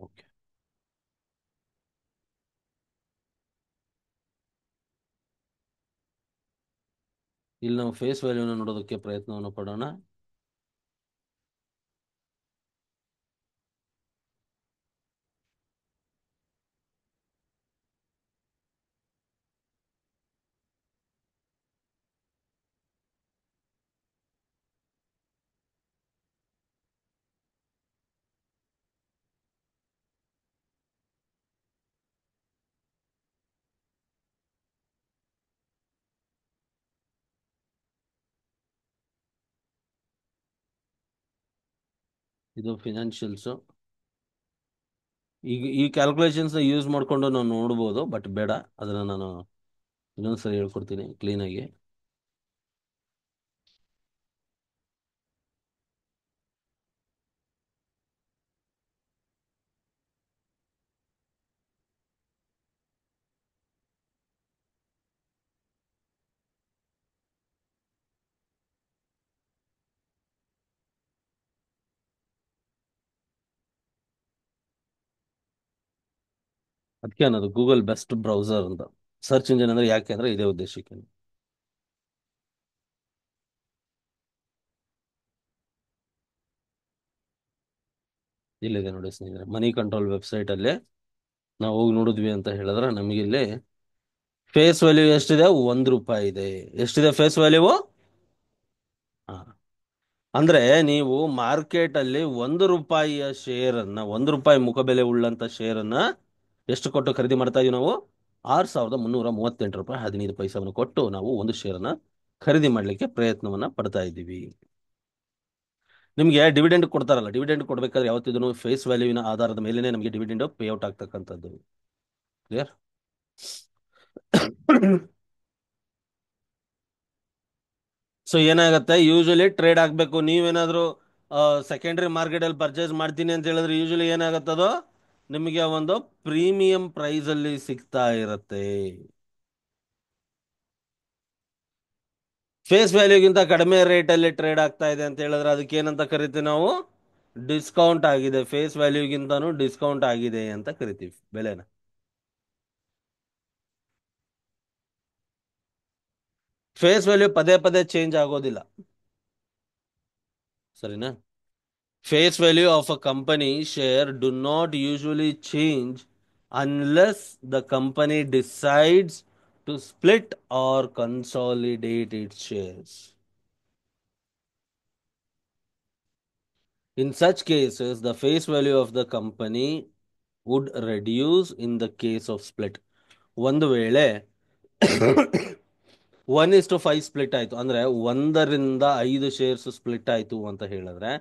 Speaker 1: Okay. ಇಲ್ಲಿ ನಾವು ಫೇಸ್ ವ್ಯಾಲ್ಯೂನ ನೋಡೋದಕ್ಕೆ ಪ್ರಯತ್ನವನ್ನು ಪಡೋಣ. ಇದು ಫಿನಾನ್ಷಿಯಲ್ಸ್. ಈಗ ಈ ಕ್ಯಾಲ್ಕುಲೇಷನ್ಸ್ ಯೂಸ್ ಮಾಡ್ಕೊಂಡು ನಾವು ನೋಡ್ಬೋದು, ಬಟ್ ಬೇಡ, ಅದನ್ನ ನಾನು ಇನ್ನೊಂದ್ಸರಿ ಹೇಳ್ಕೊಡ್ತೀನಿ ಕ್ಲೀನಾಗಿ. ಅದಕ್ಕೆ ಅನ್ನೋದು ಗೂಗಲ್ ಬೆಸ್ಟ್ ಬ್ರೌಸರ್ ಅಂತ. ಸರ್ಚ್ ಇಂಜಿನ್ ಅಂದ್ರೆ ಯಾಕೆ ಅಂದ್ರೆ ಇದೇ ಉದ್ದೇಶಕ್ಕೆ. ಇಲ್ಲಿದೆ ನೋಡಿ ಸ್ನೇಹಿತರೆ, ಮನಿ ಕಂಟ್ರೋಲ್ ವೆಬ್ಸೈಟ್ ಅಲ್ಲಿ ನಾವು ಹೋಗಿ ನೋಡಿದ್ವಿ ಅಂತ ಹೇಳಿದ್ರೆ ನಮಗೆ ಇಲ್ಲಿ ಫೇಸ್ ವ್ಯಾಲ್ಯೂ ಎಷ್ಟಿದೆ? 1 ರೂಪಾಯಿ ಇದೆ. ಎಷ್ಟಿದೆ ಫೇಸ್ ವ್ಯಾಲ್ಯೂ? ಹಾ. ಅಂದ್ರೆ ನೀವು ಮಾರ್ಕೆಟ್ ಅಲ್ಲಿ 1 ರೂಪಾಯಿಯ ಶೇರ್ ಅನ್ನ, 1 ರೂಪಾಯಿ ಮುಖಬೆಲೆ ಉಳ್ಳಂತ ಶೇರ್ ಅನ್ನ ಎಷ್ಟು ಕೊಟ್ಟು ಖರೀದಿ ಮಾಡ್ತಾ ಇದೀವಿ ನಾವು? 6,338 ರೂಪಾಯಿ 15 ಪೈಸವನ್ನು ಕೊಟ್ಟು ನಾವು ಒಂದು ಶೇರ್ ಅನ್ನ ಖರೀದಿ ಮಾಡ್ಲಿಕ್ಕೆ ಪ್ರಯತ್ನವನ್ನ ಪಡ್ತಾ ಇದ್ದೀವಿ. ನಿಮ್ಗೆ ಡಿವಿಡೆಂಡ್ ಕೊಡ್ತಾರಲ್ಲ, ಡಿವಿಡೆಂಡ್ ಕೊಡ್ಬೇಕಾದ್ರೆ ಯಾವತ್ತಿದ್ರು ಫೇಸ್ ವ್ಯಾಲ್ಯೂವಿನ ಆಧಾರದ ಮೇಲೆನೆ ನಮಗೆ ಡಿವಿಡೆಂಡ್ ಪೇಔಟ್ ಆಗ್ತಕ್ಕಂಥದ್ದು. ಕ್ಲಿಯರ್? ಸೊ ಏನಾಗುತ್ತೆ, ಯೂಶಲಿ ಟ್ರೇಡ್ ಆಗಬೇಕು. ನೀವೇನಾದ್ರೂ ಸೆಕೆಂಡರಿ ಮಾರ್ಕೆಟ್ ಅಲ್ಲಿ ಪರ್ಚೇಸ್ ಮಾಡ್ತೀನಿ ಅಂತ ಹೇಳಿದ್ರೆ ಯೂಶಲಿ ಏನಾಗುತ್ತದೋ ನಿಮಗೆ ಒಂದು ಪ್ರೀಮಿಯಂ ಪ್ರೈಸ್ ಅಲ್ಲಿ ಸಿಗ್ತಾ ಇರತ್ತೆ. ಫೇಸ್ ವ್ಯಾಲ್ಯೂಗಿಂತ ಕಡಿಮೆ ರೇಟ್ ಅಲ್ಲಿ ಟ್ರೇಡ್ ಆಗ್ತಾ ಇದೆ ಅಂತ ಹೇಳಿದ್ರೆ ಅದಕ್ಕೆ ಏನಂತ ಕರಿತೀವಿ ನಾವು? ಡಿಸ್ಕೌಂಟ್ ಆಗಿದೆ. ಫೇಸ್ ವ್ಯಾಲ್ಯೂಗಿಂತಾನು ಡಿಸ್ಕೌಂಟ್ ಆಗಿದೆ ಅಂತ ಕರಿತೀವಿ ಬೆಲೆನ. ಫೇಸ್ ವ್ಯಾಲ್ಯೂ ಪದೇ ಪದೇ ಚೇಂಜ್ ಆಗೋದಿಲ್ಲ, ಸರಿನಾ? Face value of a company share do not usually change unless the company decides to split or consolidate its shares. In such cases, the face value of the company would reduce in the case of split. ಒಂದು ವೇಳೆ 1:5 ಸ್ಪ್ಲಿಟ್ ಆಯಿತು ಅಂದರೆ 1/5 ಶೇರ್ಸ್ ಸ್ಪ್ಲಿಟ್ ಆಯಿತು ಅಂತ ಹೇಳಿದ್ರೆ,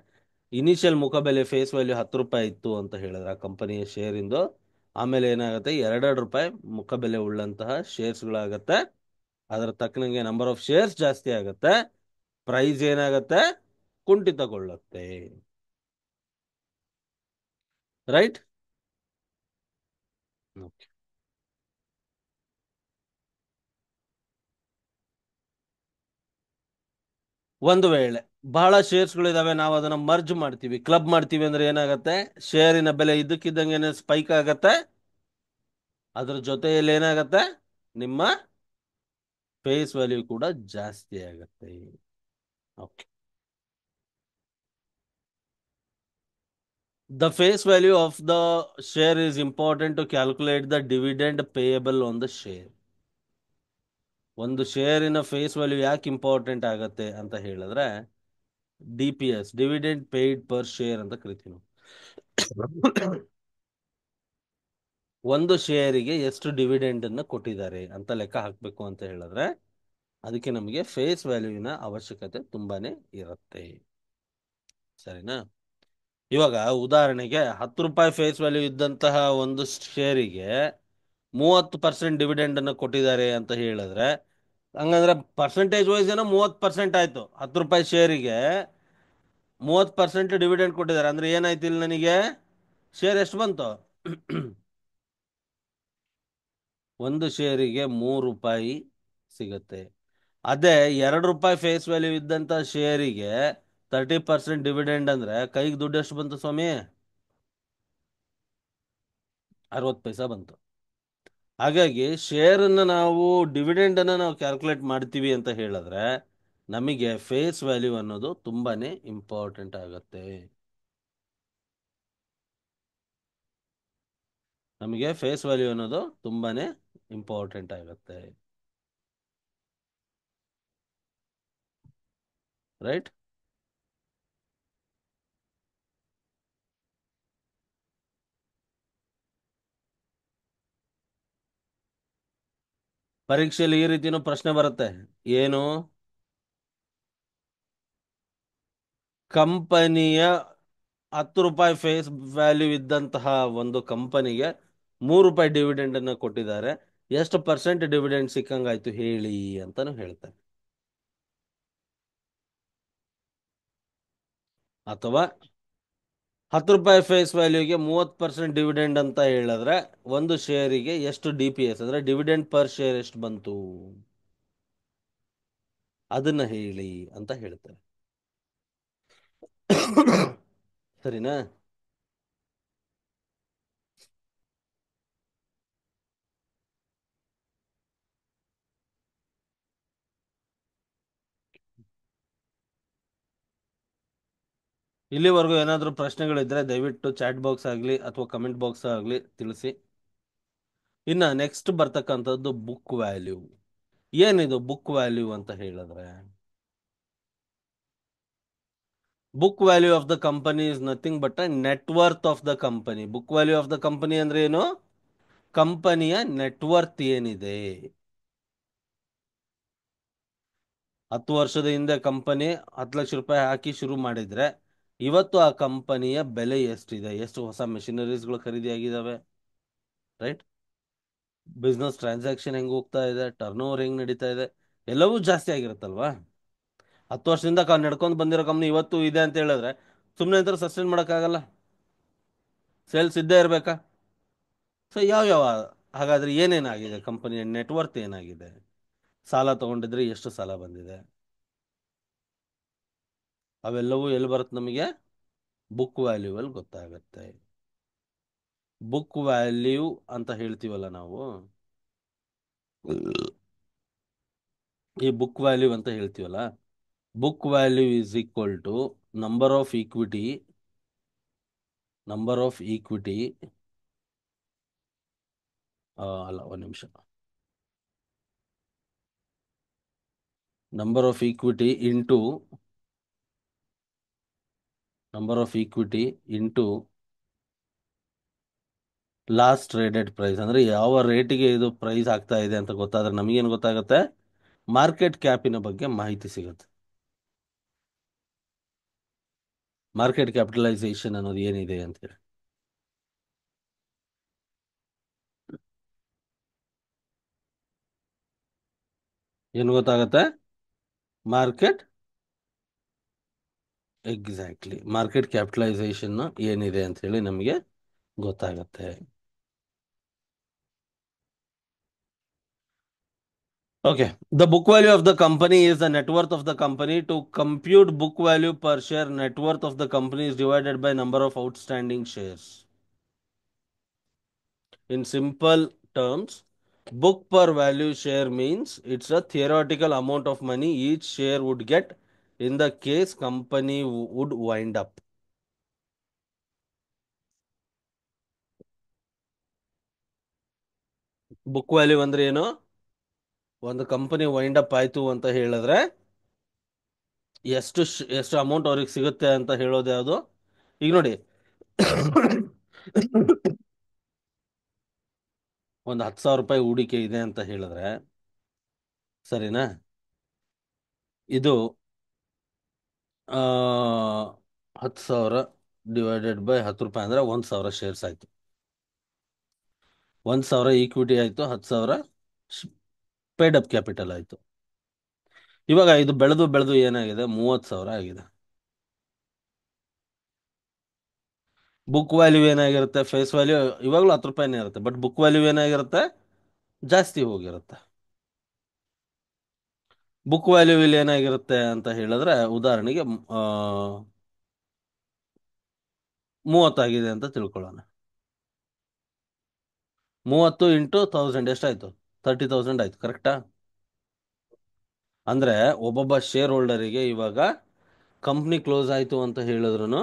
Speaker 1: ಇನಿಷಿಯಲ್ ಮುಖಬೆಲೆ ಫೇಸ್ ವ್ಯಾಲ್ಯೂ 10 ರೂಪಾಯಿ ಇತ್ತು ಅಂತ ಹೇಳಿದ್ರೆ ಆ ಕಂಪನಿಯ ಶೇರಿಂದು, ಆಮೇಲೆ ಏನಾಗುತ್ತೆ, 2 ರೂಪಾಯಿ ಮುಖಬೆಲೆ ಉಳ್ಳಂತಹ ಶೇರ್ಸ್ಗಳಾಗತ್ತೆ. ಅದರ ತಕ್ಕನಂಗೆ ನಂಬರ್ ಆಫ್ ಶೇರ್ಸ್ ಜಾಸ್ತಿ ಆಗುತ್ತೆ, ಪ್ರೈಸ್ ಏನಾಗುತ್ತೆ, ಕುಂಠಿತಗೊಳ್ಳುತ್ತೆ. ರೈಟ್. ಒಂದು ವೇಳೆ ಬಹಳ ಶೇರ್ಸ್ಗಳಿದಾವೆ, ನಾವು ಅದನ್ನ ಮರ್ಜ್ ಮಾಡ್ತೀವಿ, ಕ್ಲಬ್ ಮಾಡ್ತೀವಿ ಅಂದ್ರೆ ಏನಾಗುತ್ತೆ, ಶೇರಿನ ಬೆಲೆ ಇದ್ದಕ್ಕಿದ್ದಂಗೆ ಸ್ಪೈಕ್ ಆಗತ್ತೆ. ಅದ್ರ ಜೊತೆಯಲ್ಲಿ ಏನಾಗತ್ತೆ, ನಿಮ್ಮ ಫೇಸ್ ವ್ಯಾಲ್ಯೂ ಕೂಡ ಜಾಸ್ತಿ ಆಗತ್ತೆ. Okay. The face value of the share is important to calculate the dividend payable on the share. ಒಂದು ಶೇರಿನ ಫೇಸ್ ವ್ಯಾಲ್ಯೂ ಯಾಕೆ ಇಂಪಾರ್ಟೆಂಟ್ ಆಗತ್ತೆ ಅಂತ ಹೇಳಿದ್ರೆ, DPS, dividend paid per share ಅಂತ ಕರಿತೀವಿ ನಾವು. ಒಂದು ಶೇರಿಗೆ ಎಷ್ಟು ಡಿವಿಡೆಂಡ್ ಅನ್ನು ಕೊಟ್ಟಿದ್ದಾರೆ ಅಂತ ಲೆಕ್ಕ ಹಾಕಬೇಕು ಅಂತ ಹೇಳಿದ್ರೆ, ಅದಕ್ಕೆ ನಮಗೆ ಫೇಸ್ ವ್ಯಾಲ್ಯೂವಿನ ಅವಶ್ಯಕತೆ ತುಂಬಾನೇ ಇರುತ್ತೆ. ಸರಿನಾ? ಇವಾಗ ಉದಾಹರಣೆಗೆ 10 ರೂಪಾಯಿ ಫೇಸ್ ವ್ಯಾಲ್ಯೂ ಇದ್ದಂತಹ ಒಂದು ಶೇರಿಗೆ 30% ಡಿವಿಡೆಂಡ್ ಅನ್ನು ಕೊಟ್ಟಿದ್ದಾರೆ ಅಂತ ಹೇಳಿದ್ರೆ, ಹಂಗಂದ್ರೆ ಪರ್ಸೆಂಟೇಜ್ ವೈಸ್ ಏನೋ 30% ಆಯ್ತು. 10 ರೂಪಾಯಿ ಶೇರಿಗೆ 30% ಡಿವಿಡೆಂಡ್ ಕೊಟ್ಟಿದ್ದಾರೆ ಅಂದ್ರೆ ಏನಾಯ್ತು ಇಲ್ಲಿ ನನಗೆ, ಶೇರ್ ಎಷ್ಟು ಬಂತು? ಒಂದು ಶೇರಿಗೆ 3 ರೂಪಾಯಿ ಸಿಗುತ್ತೆ. ಅದೇ 2 ರೂಪಾಯಿ ಫೇಸ್ ವ್ಯಾಲ್ಯೂ ಇದ್ದಂತ ಶೇರಿಗೆ 30% ಡಿವಿಡೆಂಡ್ ಅಂದ್ರೆ ಕೈಗೆ ದುಡ್ಡು ಎಷ್ಟು ಬಂತು ಸ್ವಾಮಿ? 60 ಪೈಸಾ ಬಂತು. ಹಾಗಾಗಿ ಶೇರನ್ನು ನಾವು, ಡಿವಿಡೆಂಡ್ ಅನ್ನು ನಾವು ಕ್ಯಾಲ್ಕುಲೇಟ್ ಮಾಡ್ತೀವಿ ಅಂತ ಹೇಳಿದ್ರೆ, ನಮಗೆ ಫೇಸ್ ವ್ಯಾಲ್ಯೂ ಅನ್ನೋದು ತುಂಬಾನೇ ಇಂಪಾರ್ಟೆಂಟ್ ಆಗುತ್ತೆ. ನಮಗೆ ಫೇಸ್ ವ್ಯಾಲ್ಯೂ ಅನ್ನೋದು ತುಂಬಾನೇ ಇಂಪಾರ್ಟೆಂಟ್ ಆಗುತ್ತೆ. ರೈಟ್. ಪರೀಕ್ಷೆಯಲ್ಲಿ ಈ ರೀತಿನೂ ಪ್ರಶ್ನೆ ಬರುತ್ತೆ. ಏನು, ಕಂಪನಿಯ 10 ರೂಪಾಯಿ ಫೇಸ್ ವ್ಯಾಲ್ಯೂ ಇದ್ದಂತಹ ಒಂದು ಕಂಪನಿಗೆ 3 ರೂಪಾಯಿ ಡಿವಿಡೆಂಡ್ ಅನ್ನು ಕೊಟ್ಟಿದ್ದಾರೆ, ಎಷ್ಟು ಪರ್ಸೆಂಟ್ ಡಿವಿಡೆಂಡ್ ಸಿಕ್ಕಂಗಾಯ್ತು ಹೇಳಿ ಅಂತಾನು ಹೇಳ್ತಾರೆ. ಅಥವಾ 10 ರೂಪಾಯಿ ಫೇಸ್ ವ್ಯಾಲ್ಯೂಗೆ 30% ಡಿವಿಡೆಂಡ್ ಅಂತ ಹೇಳಿದ್ರೆ, ಒಂದು ಶೇರಿಗೆ ಎಷ್ಟು DPS ಅಂದ್ರೆ ಡಿವಿಡೆಂಡ್ ಪರ್ ಶೇರ್ ಎಷ್ಟು ಬಂತು ಅದನ್ನ ಹೇಳಿ ಅಂತ ಹೇಳ್ತಾರೆ. ಸರಿನಾ? ಇಲ್ಲಿವರೆಗೂ ಏನಾದರೂ ಪ್ರಶ್ನೆಗಳಿದ್ರೆ ದಯವಿಟ್ಟು ಚಾಟ್ ಬಾಕ್ಸ್ ಆಗಲಿ ಅಥವಾ ಕಮೆಂಟ್ ಬಾಕ್ಸ್ ಆಗಲಿ ತಿಳಿಸಿ. ಇನ್ನು ನೆಕ್ಸ್ಟ್ ಬರ್ತಕ್ಕಂಥದ್ದು ಬುಕ್ ವ್ಯಾಲ್ಯೂ. ಏನಿದು ಬುಕ್ ವ್ಯಾಲ್ಯೂ ಅಂತ ಹೇಳಿದ್ರೆ, book value of the company is nothing but a net worth of the company. Book value of the company ಅಂದ್ರೆ ಏನು, ಕಂಪನಿಯ ನೆಟ್ವರ್ತ್ ಏನಿದೆ. 10 ವರ್ಷದ ಹಿಂದೆ ಕಂಪನಿ 10 ಲಕ್ಷ ರೂಪಾಯಿ ಹಾಕಿ ಶುರು ಮಾಡಿದ್ರೆ, ಇವತ್ತು ಆ ಕಂಪನಿಯ ಬೆಲೆ ಎಷ್ಟಿದೆ, ಎಷ್ಟು ಹೊಸ ಮೆಷಿನರೀಸ್ಗಳು ಖರೀದಿ ಆಗಿದಾವೆ, ರೈಟ್? ಬಿಸ್ನೆಸ್ ಟ್ರಾನ್ಸಾಕ್ಷನ್ ಹೆಂಗ್ ಹೋಗ್ತಾ ಇದೆ, ಟರ್ನ್ ಓವರ್ ಹೆಂಗ್ ನಡೀತಾ ಇದೆ, ಎಲ್ಲವೂ ಜಾಸ್ತಿ ಆಗಿರುತ್ತಲ್ವಾ. 10 ವರ್ಷದಿಂದ ನಡ್ಕೊಂಡು ಬಂದಿರೋ ಕಂಪ್ನಿ ಇವತ್ತು ಇದೆ ಅಂತ ಹೇಳಿದ್ರೆ ಸುಮ್ಮನೆ ಅಂತ ಸಸ್ಟೈನ್ ಮಾಡೋಕ್ಕಾಗಲ್ಲ, ಸೇಲ್ಸ್ ಇದ್ದೇ ಇರಬೇಕಾ. ಸೊ ಯಾವ ಹಾಗಾದ್ರೆ ಏನೇನಾಗಿದೆ, ಕಂಪನಿಯ ನೆಟ್ವರ್ತ್ ಏನಾಗಿದೆ, ಸಾಲ ತಗೊಂಡಿದ್ರೆ ಎಷ್ಟು ಸಾಲ ಬಂದಿದೆ, ಅವೆಲ್ಲವೂ ಎಲ್ಲಿ ಬರುತ್ತೆ ನಮಗೆ, ಬುಕ್ ವ್ಯಾಲ್ಯೂ ಅಲ್ಲಿ ಗೊತ್ತಾಗತ್ತೆ. ಬುಕ್ ವ್ಯಾಲ್ಯೂ ಅಂತ ಹೇಳ್ತೀವಲ್ಲ ನಾವು, ಈ ಬುಕ್ ವ್ಯಾಲ್ಯೂ ಅಂತ ಹೇಳ್ತೀವಲ್ಲ, book value is equal to number of equity, number of equity ಅಲ್ಲ, ಒಂದು ನಿಮಿಷ, number of equity into number of equity into last traded price. ಅಂದ್ರೆ ಯಾವ ರೇಟಿಗೆ ಇದು ಪ್ರೈಸ್ ಆಗ್ತಾ ಇದೆ ಅಂತ ಗೊತ್ತಾದ್ರೆ ನಮಗೇನು ಗೊತ್ತಾಗುತ್ತೆ, ಮಾರ್ಕೆಟ್ ಕ್ಯಾಪಿನ ಬಗ್ಗೆ ಮಾಹಿತಿ ಸಿಗುತ್ತೆ. ಮಾರ್ಕೆಟ್ ಕ್ಯಾಪಿಟಲೈಸೇಷನ್ ಅನ್ನೋದು ಏನಿದೆ ಅಂತ ಹೇಳಿ. ಏನು ಗೊತ್ತಾಗತ್ತೆ? ಮಾರ್ಕೆಟ್ ಎಕ್ಸಾಕ್ಟ್ಲಿ ಮಾರ್ಕೆಟ್ ಕ್ಯಾಪಿಟಲೈಸೇಷನ್ ಏನಿದೆ ಅಂತ ಹೇಳಿ ನಮಗೆ ಗೊತ್ತಾಗತ್ತೆ. Okay. The book value of the company is the net worth of the company. To compute book value per share, net worth of the company is divided by number of outstanding shares. In simple terms, book per value share means it's a theoretical amount of money each share would get in the case company would wind up. Book value ಅಂದ್ರೆ ಏನು? ಒಂದು ಕಂಪನಿ ವೈಂಡ್ ಅಪ್ ಆಯ್ತು ಅಂತ ಹೇಳಿದ್ರೆ ಎಷ್ಟು ಅಮೌಂಟ್ ಅವ್ರಿಗೆ ಸಿಗುತ್ತೆ ಅಂತ ಹೇಳೋದು ಯಾವುದು? ಈಗ ನೋಡಿ, ಒಂದು 10,000 ರೂಪಾಯಿ ಹೂಡಿಕೆ ಇದೆ ಅಂತ ಹೇಳಿದ್ರೆ, ಸರಿನಾ? ಇದು ಆ 10,000 ಡಿವೈಡೆಡ್ ಬೈ 10 ರೂಪಾಯಿ ಅಂದ್ರೆ 1,000 ಶೇರ್ಸ್ ಆಯ್ತು. 1,000 ಈಕ್ವಿಟಿ ಆಯ್ತು, 10,000 ಪೇಡ್ ಅಪ್ ಕ್ಯಾಪಿಟಲ್ ಆಯ್ತು. ಇವಾಗ ಇದು ಬೆಳೆದು ಬೆಳೆದು ಏನಾಗಿದೆ? 30,000 ಆಗಿದೆ. ಬುಕ್ ವ್ಯಾಲ್ಯೂ ಏನಾಗಿರುತ್ತೆ? ಫೇಸ್ ವ್ಯಾಲ್ಯೂ ಇವಾಗಲೂ 10 ರೂಪಾಯಿನೇ ಇರುತ್ತೆ, ಬಟ್ ಬುಕ್ ವ್ಯಾಲ್ಯೂ ಏನಾಗಿರುತ್ತೆ? ಜಾಸ್ತಿ ಹೋಗಿರುತ್ತೆ. ಬುಕ್ ವ್ಯಾಲ್ಯೂ ಇಲ್ಲಿ ಏನಾಗಿರುತ್ತೆ ಅಂತ ಹೇಳಿದ್ರೆ, ಉದಾಹರಣೆಗೆ 30 ಆಗಿದೆ ಅಂತ ತಿಳ್ಕೊಳ್ಳೋಣ. 30 ಇಂಟು 1000 ಎಷ್ಟಾಯ್ತು? 30,000 ಆಯ್ತು, ಕರೆಕ್ಟಾ? ಅಂದ್ರೆ ಒಬ್ಬೊಬ್ಬ ಶೇರ್ ಹೋಲ್ಡರಿಗೆ ಇವಾಗ ಕಂಪ್ನಿ ಕ್ಲೋಸ್ ಆಯ್ತು ಅಂತ ಹೇಳಿದ್ರು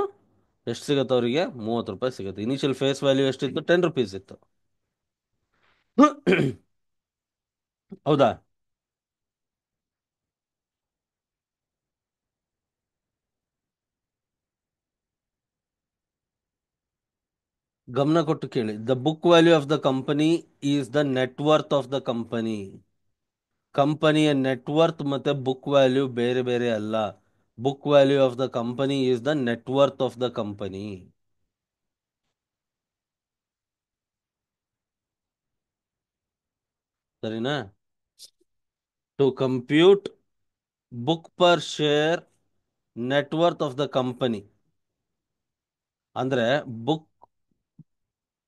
Speaker 1: ಎಷ್ಟು ಸಿಗುತ್ತೆ ಅವರಿಗೆ? 30 ರೂಪಾಯಿ ಸಿಗುತ್ತೆ. ಇನಿಷಿಯಲ್ ಫೇಸ್ ವ್ಯಾಲ್ಯೂ ಎಷ್ಟಿತ್ತು? 10 rupees ಇತ್ತು. ಹೌದಾ? ಗಮನ ಕೊಟ್ಟು ಕೇಳಿ. The book value of the company is the net worth of the company. ಕಂಪನಿಯ ನೆಟ್ವರ್ತ್ ಮತ್ತೆ ಬುಕ್ ವ್ಯಾಲ್ಯೂ ಬೇರೆ ಬೇರೆ ಅಲ್ಲ. Book value of the company is the net worth of the company. ಸರಿನಾ? To compute book per share net worth of the company ಅಂದ್ರೆ ಬುಕ್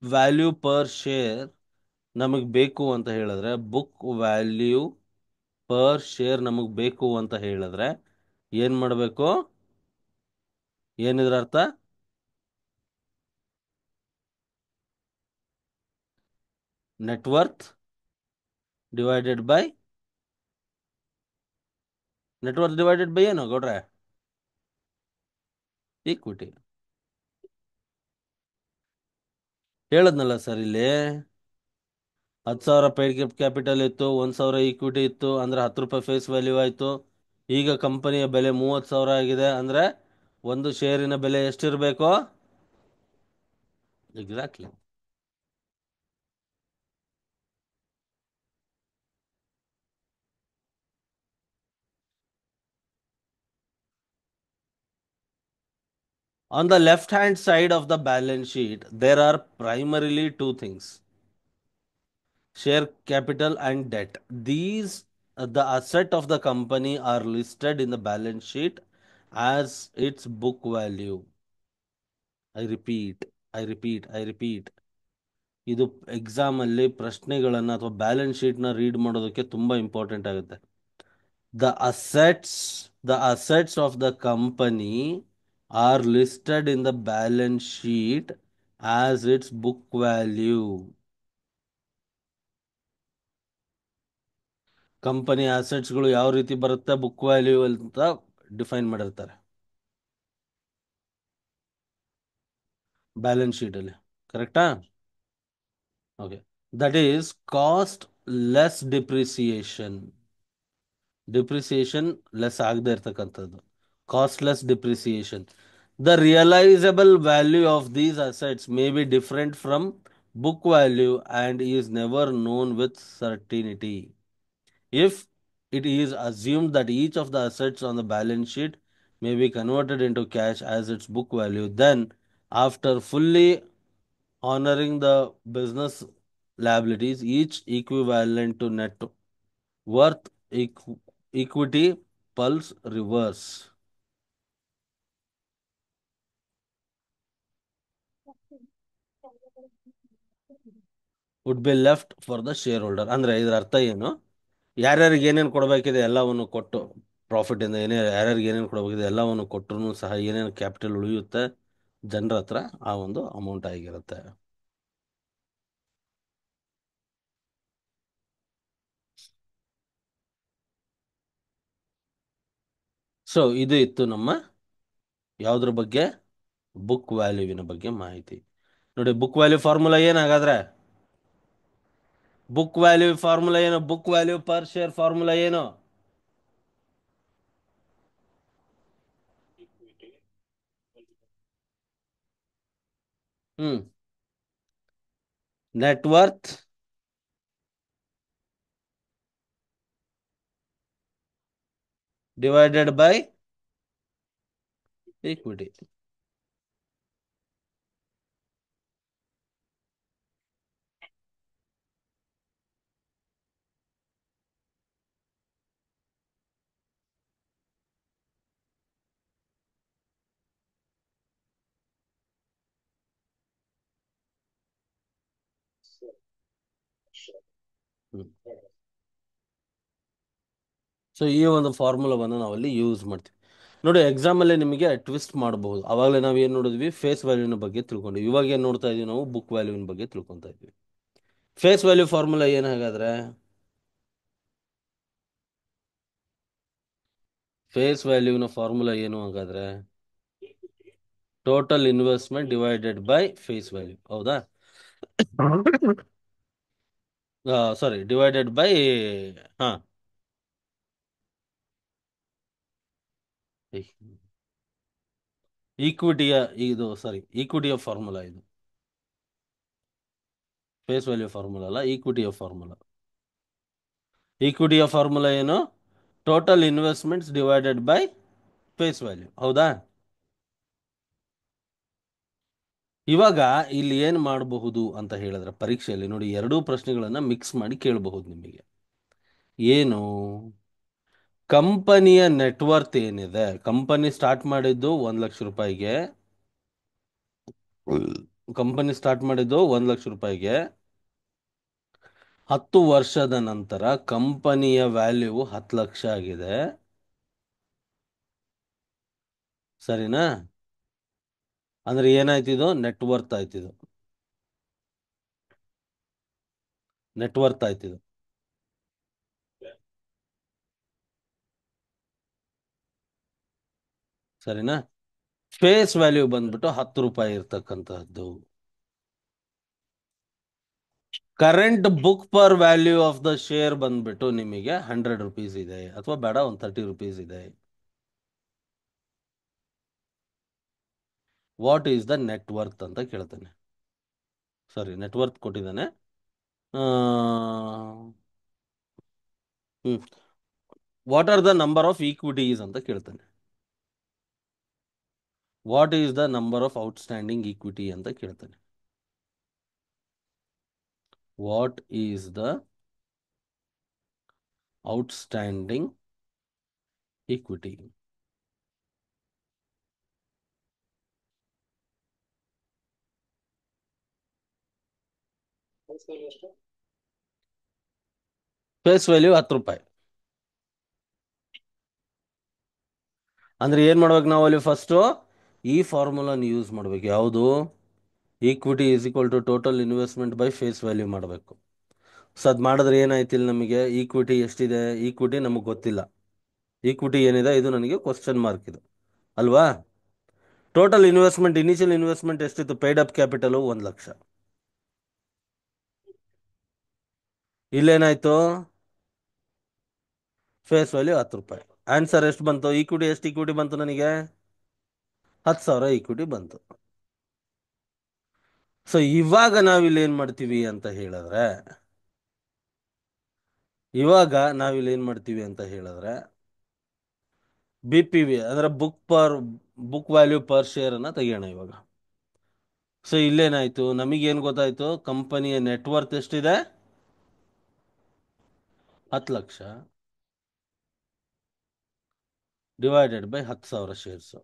Speaker 1: ವ್ಯಾಲ್ಯೂ ಪರ್ ಶೇರ್ ನಮಗೆ ಬೇಕು ಅಂತ ಹೇಳಿದ್ರೆ, ಬುಕ್ ವ್ಯಾಲ್ಯೂ ಪರ್ ಶೇರ್ ನಮಗೆ ಬೇಕು ಅಂತ ಹೇಳಿದ್ರೆ ಏನ್ ಮಾಡಬೇಕು? ಏನಿದ್ರ ಅರ್ಥ? Net worth divided by net worth divided by ಏನು ಗೌಡ್ರೆ? ಈಕ್ವಿಟಿ. ಹೇಳದ್ನಲ್ಲ ಸರ್ ಇಲ್ಲಿ, 10,000 ಪೇಡ್ ಕ್ಯಾಪಿಟಲ್ ಇತ್ತು, 1,000 ಈಕ್ವಿಟಿ ಇತ್ತು, ಅಂದ್ರೆ 10 ರೂಪಾಯಿ ಫೇಸ್ ವ್ಯಾಲ್ಯೂ ಆಯ್ತು. ಈಗ ಕಂಪನಿಯ ಬೆಲೆ 30,000 ಆಗಿದೆ ಅಂದ್ರೆ ಒಂದು ಶೇರಿನ ಬೆಲೆ ಎಷ್ಟಿರಬೇಕು? Exactly. On the left hand side of the balance sheet, there are primarily two things: share capital and debt. These, the asset of the company, are listed in the balance sheet as its book value. I repeat, I repeat. ಇದು ಎಕ್ಸಾಮ್ ಅಲ್ಲಿ ಪ್ರಶ್ನೆಗಳನ್ನ ಅಥವಾ ಬ್ಯಾಲೆನ್ಸ್ ಶೀಟ್ ನ ರೀಡ್ ಮಾಡೋದಕ್ಕೆ ತುಂಬಾ ಇಂಪಾರ್ಟೆಂಟ್ ಆಗುತ್ತೆ. The assets of the company are listed in the balance sheet as its book value. Company ಅಸೆಟ್ಸ್ಗಳು ಯಾವ ರೀತಿ ಬರುತ್ತೆ? ಬುಕ್ ವ್ಯಾಲ್ಯೂ ಅಂತ ಡಿಫೈನ್ ಮಾಡಿರ್ತಾರೆ ಬ್ಯಾಲೆನ್ಸ್ ಶೀಟ್ ಅಲ್ಲಿ, ಕರೆಕ್ಟಾ? Okay. That is cost less depreciation. Depreciation less ಆಗದೆ ಇರ್ತಕ್ಕಂಥದ್ದು, cost less depreciation. The realizable value of these assets may be different from book value and is never known with certainty. If it is assumed that each of the assets on the balance sheet may be converted into cash as its book value. Then, after fully honoring the business liabilities, each equivalent to net worth equity pulse reverse would be left for the shareholder. ಅಂದ್ರೆ ಇದರ ಅರ್ಥ ಏನು? ಯಾರ್ಯಾರಿಗೆ ಏನೇನು ಕೊಡಬೇಕಿದೆ ಎಲ್ಲವನ್ನು ಕೊಟ್ಟು ಪ್ರಾಫಿಟ್ ಇಂದ ಯಾರ್ಯಾರಿಗೆ ಏನೇನು ಕೊಡಬೇಕಿದೆ ಎಲ್ಲವನ್ನು ಕೊಟ್ಟರು ಸಹ ಏನೇನು ಕ್ಯಾಪಿಟಲ್ ಉಳಿಯುತ್ತೆ ಜನರ ಹತ್ರ ಆ ಒಂದು ಅಮೌಂಟ್ ಆಗಿರುತ್ತೆ. ಸೊ ಇದು ಇತ್ತು ನಮ್ಮ ಯಾವುದ್ರ ಬಗ್ಗೆ, ಬುಕ್ ವ್ಯಾಲ್ಯೂವಿನ ಬಗ್ಗೆ ಮಾಹಿತಿ. ನೋಡಿ ಬುಕ್ ವ್ಯಾಲ್ಯೂ ಫಾರ್ಮುಲಾ ಏನಾಗಾದ್ರೆ, ಬುಕ್ ವ್ಯಾಲ್ಯೂ ಫಾರ್ಮುಲಾ ಏನು? Book value per share formula ಏನು? Hmm net worth divided by equity. So ಈ ಒಂದು ಫಾರ್ಮುಲಾವನ್ನು ನಾವಲ್ಲಿ ಯೂಸ್ ಮಾಡ್ತೀವಿ. ನೋಡಿ ಎಕ್ಸಾಮಲ್ಲಿ ನಿಮಗೆ ಟ್ವಿಸ್ಟ್ ಮಾಡಬಹುದು. ಅವಾಗಲೇ ನಾವು ಏನು ನೋಡಿದ್ವಿ? ಫೇಸ್ ವ್ಯಾಲ್ಯೂನ ಬಗ್ಗೆ ತಿಳ್ಕೊಂಡ್ವಿ. ಇವಾಗ ಏನು ನೋಡ್ತಾ ಇದೀವಿ? ನಾವು ಬುಕ್ ವ್ಯಾಲ್ಯೂನ ಬಗ್ಗೆ ತಿಳ್ಕೊತಾ ಇದ್ವಿ. ಫೇಸ್ ವ್ಯಾಲ್ಯೂ ಫಾರ್ಮುಲಾ ಏನು ಹಾಗಾದ್ರೆ? ಫೇಸ್ ವ್ಯಾಲ್ಯೂನ ಫಾರ್ಮುಲಾ ಏನು ಹಾಗಾದ್ರೆ? Total investment divided by face value, ಹೌದಾ? ಸಾರಿ, ಡಿವೈಡೆಡ್ ಬೈ, ಹಾ, ಈಕ್ವಿಟಿಯ, ಇದು ಸಾರಿ ಈಕ್ವಿಟಿಯ ಫಾರ್ಮುಲಾ ಇದು. ಫೇಸ್ ವ್ಯಾಲ್ಯೂ ಫಾರ್ಮುಲಾ ಅಲ್ಲ, ಈಕ್ವಿಟಿಯ ಫಾರ್ಮುಲಾ. ಈಕ್ವಿಟಿಯ ಫಾರ್ಮುಲಾ ಏನು? Total investments divided by face value, ಹೌದಾ? ಇವಾಗ ಇಲ್ಲಿ ಏನು ಮಾಡಬಹುದು ಅಂತ ಹೇಳಿದ್ರೆ, ಪರೀಕ್ಷೆಯಲ್ಲಿ ನೋಡಿ ಎರಡೂ ಪ್ರಶ್ನೆಗಳನ್ನ ಮಿಕ್ಸ್ ಮಾಡಿ ಕೇಳಬಹುದು ನಿಮಗೆ. ಏನು? ಕಂಪನಿಯ ನೆಟ್ವರ್ತ್ ಏನಿದೆ, ಕಂಪನಿ ಸ್ಟಾರ್ಟ್ ಮಾಡಿದ್ದು 1 ಲಕ್ಷ ರೂಪಾಯಿಗೆ, ಕಂಪನಿ ಸ್ಟಾರ್ಟ್ ಮಾಡಿದ್ದು 1 ಲಕ್ಷ ರೂಪಾಯಿಗೆ, 10 ವರ್ಷದ ನಂತರ ಕಂಪನಿಯ ವ್ಯಾಲ್ಯೂ 10 ಲಕ್ಷ ಆಗಿದೆ, ಸರಿನಾ? ಅಂದ್ರೆ ಏನಾಯ್ತಿದು? ನೆಟ್ವರ್ತ್ ಆಯ್ತಿದು, ನೆಟ್ವರ್ತ್ ಆಯ್ತಿದು, ಸರಿನಾ? ಫೇಸ್ ವ್ಯಾಲ್ಯೂ ಬಂದ್ಬಿಟ್ಟು 10 ರೂಪಾಯಿ ಇರ್ತಕ್ಕಂತಹದ್ದು. Current book per value of the share ಬಂದ್ಬಿಟ್ಟು ನಿಮಗೆ 100 ರೂಪೀಸ್ ಇದೆ, ಅಥವಾ ಬೇಡ 30 ರೂಪೀಸ್ ಇದೆ. ವಾಟ್ ಈಸ್ ದ ನೆಟ್ವರ್ತ್ ಅಂತ ಕೇಳ್ತಾನೆ. ಸಾರಿ, ನೆಟ್ವರ್ತ್ ಕೊಟ್ಟಿದ್ದಾನೆ. Hmm what are the number of equities ಅಂತ ಕೇಳ್ತಾನೆ. What is the number of outstanding equity ಅಂತ ಕೇಳ್ತಾನೆ. What is the outstanding equity? Face value 10 ರೂಪಾಯಿ. ಅಂದ್ರೆ ಏನ್ ಮಾಡ್ಬೇಕು ನಾವು ಅಲ್ಲಿ? ಫಸ್ಟ್ ಈ ಫಾರ್ಮುಲಾನ ಯೂಸ್ ಮಾಡ್ಬೇಕು. ಯಾವುದು? Equity is equal to total investment by face value ಮಾಡಬೇಕು. ಸೊ ಅದು ಮಾಡಿದ್ರೆ ಏನಾಯ್ತಿಲ್ಲ ನಮಗೆ? ಈಕ್ವಿಟಿ ಎಷ್ಟಿದೆ? ಈಕ್ವಿಟಿ ನಮಗೆ ಗೊತ್ತಿಲ್ಲ. ಈಕ್ವಿಟಿ ಏನಿದೆ ಇದು ನನಗೆ ಕ್ವಶನ್ ಮಾರ್ಕ್ ಇದು, ಅಲ್ವಾ? ಟೋಟಲ್ ಇನ್ವೆಸ್ಟ್ಮೆಂಟ್, ಇನಿಷಿಯಲ್ ಇನ್ವೆಸ್ಟ್ಮೆಂಟ್ ಎಷ್ಟಿತ್ತು? Paid up capital 1 lakh. ಇಲ್ಲೇನಾಯ್ತು? ಫೇಸ್ ವ್ಯಾಲ್ಯೂ 10 ರೂಪಾಯಿ. ಆನ್ಸರ್ ಎಷ್ಟು ಬಂತು? ಈಕ್ವಿಟಿ ಎಷ್ಟು ಈಕ್ವಿಟಿ ಬಂತು ನನಗೆ? 10,000 ಈಕ್ವಿಟಿ ಬಂತು. ಸೊ ಇವಾಗ ನಾವಿಲ್ಲಿ ಏನ್ ಮಾಡ್ತೀವಿ ಅಂತ ಹೇಳಿದ್ರೆ, ಇವಾಗ ನಾವಿಲ್ಲಿ ಏನು ಮಾಡ್ತೀವಿ ಅಂತ ಹೇಳಿದ್ರೆ, ಬಿ ಪಿ ವಿ ಅಂದರೆ ಬುಕ್ ವ್ಯಾಲ್ಯೂ ಪರ್ ಶೇರ್ ಅನ್ನ ತೆಗಿಯೋಣ ಇವಾಗ. ಸೊ ಇಲ್ಲೇನಾಯ್ತು, ನಮಗೇನು ಗೊತ್ತಾಯ್ತು, ಕಂಪನಿಯ ನೆಟ್ವರ್ತ್ ಎಷ್ಟಿದೆ? 10 lakh divided by 10,000 shares.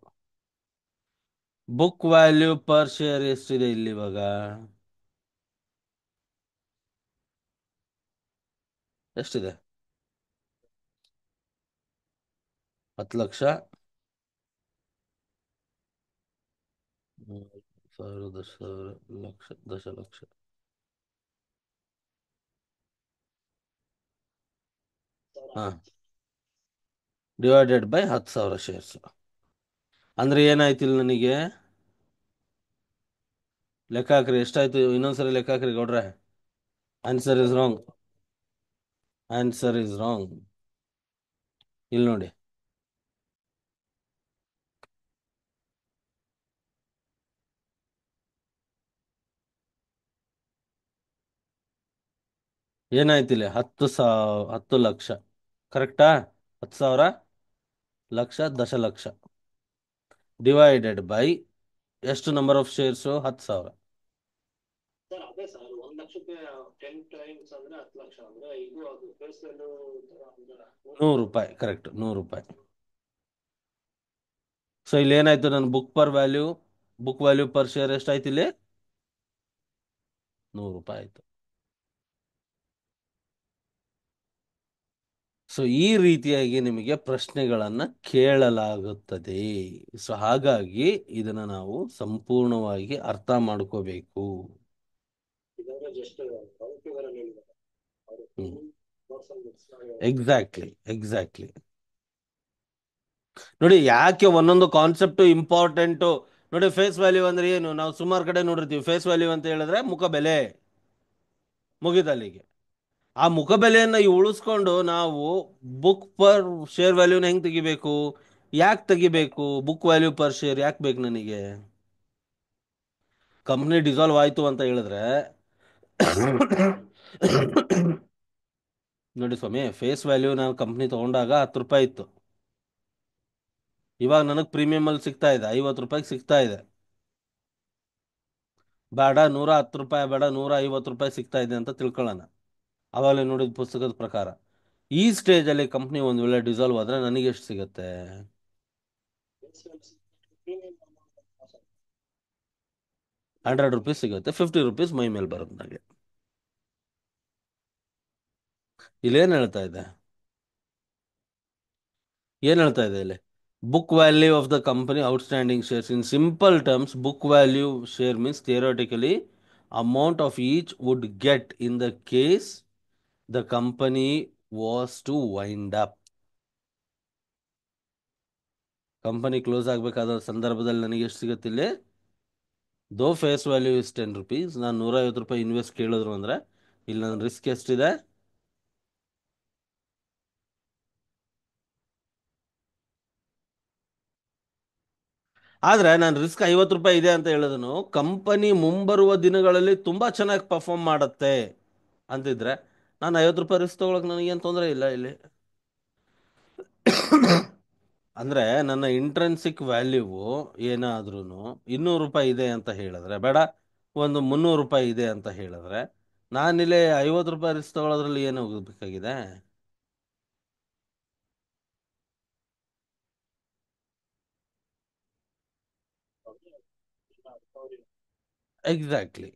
Speaker 1: Book value per share ಎಷ್ಟಿದೆ ಇಲ್ಲಿ ಇವಾಗ? ಎಷ್ಟಿದೆ? 10 ಲಕ್ಷ. 1,000, 10,000, ಲಕ್ಷ, ದಶಲಕ್ಷ. ಹಾ, ಡಿವೈಡೆಡ್ ಬೈ 10,000 ಶೇರ್ಸ್. ಅಂದ್ರೆ ಏನಾಯ್ತಿಲ್ಲ ನನಗೆ? ಲೆಕ್ಕ ಹಾಕ್ರಿ, ಎಷ್ಟಾಯ್ತು? ಇನ್ನೊಂದ್ಸರಿ ಲೆಕ್ಕ ಹಾಕ್ರಿ ಗೌಡ್ರೆ. Answer is wrong. Answer is wrong. ಇಲ್ಲಿ ನೋಡಿ. ಏನಾಯ್ತಿಲ್ಲ? 10 ಲಕ್ಷ. ಕರೆಕ್ಟಾ? 10,000, ಲಕ್ಷ, ದಶಲಕ್ಷ. ಡಿವೈಡೆಡ್ ಬೈ ಎಷ್ಟು ನಂಬರ್ ಆಫ್ ಶೇರ್ಸು? 10,000. 100 ರೂಪಾಯಿ. ಕರೆಕ್ಟ್, 100 ರೂಪಾಯಿ. ಸೊ ಇಲ್ಲಿ ಏನಾಯ್ತು, ನನ್ನ ಬುಕ್ ವ್ಯಾಲ್ಯೂ ಪರ್ ಶೇರ್ ಎಷ್ಟಾಯ್ತು ಇಲ್ಲಿ? 100 ರೂಪಾಯಿ ಆಯ್ತು. ಸೊ ಈ ರೀತಿಯಾಗಿ ನಿಮಗೆ ಪ್ರಶ್ನೆಗಳನ್ನ ಕೇಳಲಾಗುತ್ತದೆ. ಸೊ ಹಾಗಾಗಿ ಇದನ್ನ ನಾವು ಸಂಪೂರ್ಣವಾಗಿ ಅರ್ಥ ಮಾಡ್ಕೋಬೇಕು. Exactly, exactly. ನೋಡಿ, ಯಾಕೆ ಒಂದೊಂದು ಕಾನ್ಸೆಪ್ಟ್ ಇಂಪಾರ್ಟೆಂಟು. ನೋಡಿ, ಫೇಸ್ ವ್ಯಾಲ್ಯೂ ಅಂದ್ರೆ ಏನು? ನಾವು ಸುಮಾರು ಕಡೆ ನೋಡಿರ್ತೀವಿ. ಫೇಸ್ ವ್ಯಾಲ್ಯೂ ಅಂತ ಹೇಳಿದ್ರೆ ಮುಖ ಬೆಲೆ, ಮುಗಿದಲ್ಲಿಗೆ. ಆ ಮುಖ ಬೆಲೆಯನ್ನ ಉಳಿಸ್ಕೊಂಡು ನಾವು ಬುಕ್ ಪರ್ ಶೇರ್ ವ್ಯಾಲ್ಯೂನ ಹೆಂಗ್ ತೆಗಿಬೇಕು? ಯಾಕೆ ತೆಗಿಬೇಕು? ಬುಕ್ ವ್ಯಾಲ್ಯೂ ಪರ್ ಶೇರ್ ಯಾಕೆ ಬೇಕು ನನಗೆ? ಕಂಪ್ನಿ ಡಿಸಾಲ್ವ್ ಆಯ್ತು ಅಂತ ಹೇಳಿದ್ರೆ ನೋಡಿ ಸ್ವಾಮಿ, ಫೇಸ್ ವ್ಯಾಲ್ಯೂ ನಾನು ಕಂಪ್ನಿ ತಗೊಂಡಾಗ 10 ರೂಪಾಯಿ ಇತ್ತು. ಇವಾಗ ನನಗೆ ಪ್ರೀಮಿಯಂ ಅಲ್ಲಿ ಸಿಗ್ತಾ ಇದೆ, 50 ರೂಪಾಯಿಗೆ ಸಿಗ್ತಾ ಇದೆ. ಬೇಡ 110 ರೂಪಾಯಿ, ಬೇಡ 150 ರೂಪಾಯಿ ಸಿಗ್ತಾ ಇದೆ ಅಂತ ತಿಳ್ಕೊಳ್ಳೋಣ. ಅವಾಗಲೇ ನೋಡಿದ ಪುಸ್ತಕದ ಪ್ರಕಾರ ಈ ಸ್ಟೇಜ್ ಅಲ್ಲಿ ಕಂಪ್ನಿ ಒಂದ್ ವೇಳೆ ಡಿಸಾಲ್ವ್ ಆದ್ರೆ ನನಗೆ ಎಷ್ಟು ಸಿಗತ್ತೆ? 100 ರೂಪೀಸ್ ಸಿಗುತ್ತೆ. 50 ರೂಪೀಸ್ ಮೈ ಮೇಲೆ ಬರುತ್ತೆ ನನಗೆ. ಇಲ್ಲೇನ್ ಹೇಳ್ತಾ ಇದೆ? ಏನ್ ಹೇಳ್ತಾ ಇದೆ ಇಲ್ಲಿ? Book value of the company outstanding shares. In simple terms, book value share means theoretically amount of each would get in the case the company was to wind up. Company close ಆಗ್ಬೇಕಾದ ಸಂದರ್ಭದಲ್ಲಿ ನನಗೆ ಎಷ್ಟು ಸಿಗುತ್ತೆ ಇಲ್ಲಿ? ದೋ ಫೇಸ್ ವ್ಯಾಲ್ಯೂ ಇಸ್ 10 rupees, ನಾನು 150 ರೂಪಾಯಿ ಇನ್ವೆಸ್ಟ್ ಕೇಳಿದ್ರು ಅಂದ್ರೆ ಇಲ್ಲಿ ನನ್ನ ರಿಸ್ಕ್ ಎಷ್ಟಿದೆ? ಆದ್ರೆ ನಾನು ರಿಸ್ಕ್ 50 ರೂಪಾಯಿ ಇದೆ ಅಂತ ಹೇಳಿದನು, ಕಂಪನಿ ಮುಂಬರುವ ದಿನಗಳಲ್ಲಿ ತುಂಬಾ ಚೆನ್ನಾಗಿ ಪರ್ಫಾರ್ಮ್ ಮಾಡುತ್ತೆ ಅಂತಿದ್ರೆ ನಾನು 50 ರೂಪಾಯಿ ರಿಸ್ಕ್ ತಗೊಳಕ್ ನನಗೇನು ತೊಂದರೆ ಇಲ್ಲ ಇಲ್ಲಿ. ಅಂದ್ರೆ ನನ್ನ ಇಂಟ್ರೆನ್ಸಿಕ್ ವ್ಯಾಲ್ಯೂ ಏನಾದ್ರೂ 200 ರೂಪಾಯಿ ಇದೆ ಅಂತ ಹೇಳಿದ್ರೆ, ಬೇಡ ಒಂದು 300 ರೂಪಾಯಿ ಇದೆ ಅಂತ ಹೇಳಿದ್ರೆ, ನಾನಿಲ್ಲಿ 50 ರೂಪಾಯಿ ರಿಸ್ಕ್ ತಗೊಳ್ಳೋದ್ರಲ್ಲಿ ಏನು ಹೋಗ್ಬೇಕಾಗಿದೆ? ಎಕ್ಸಾಕ್ಟ್ಲಿ.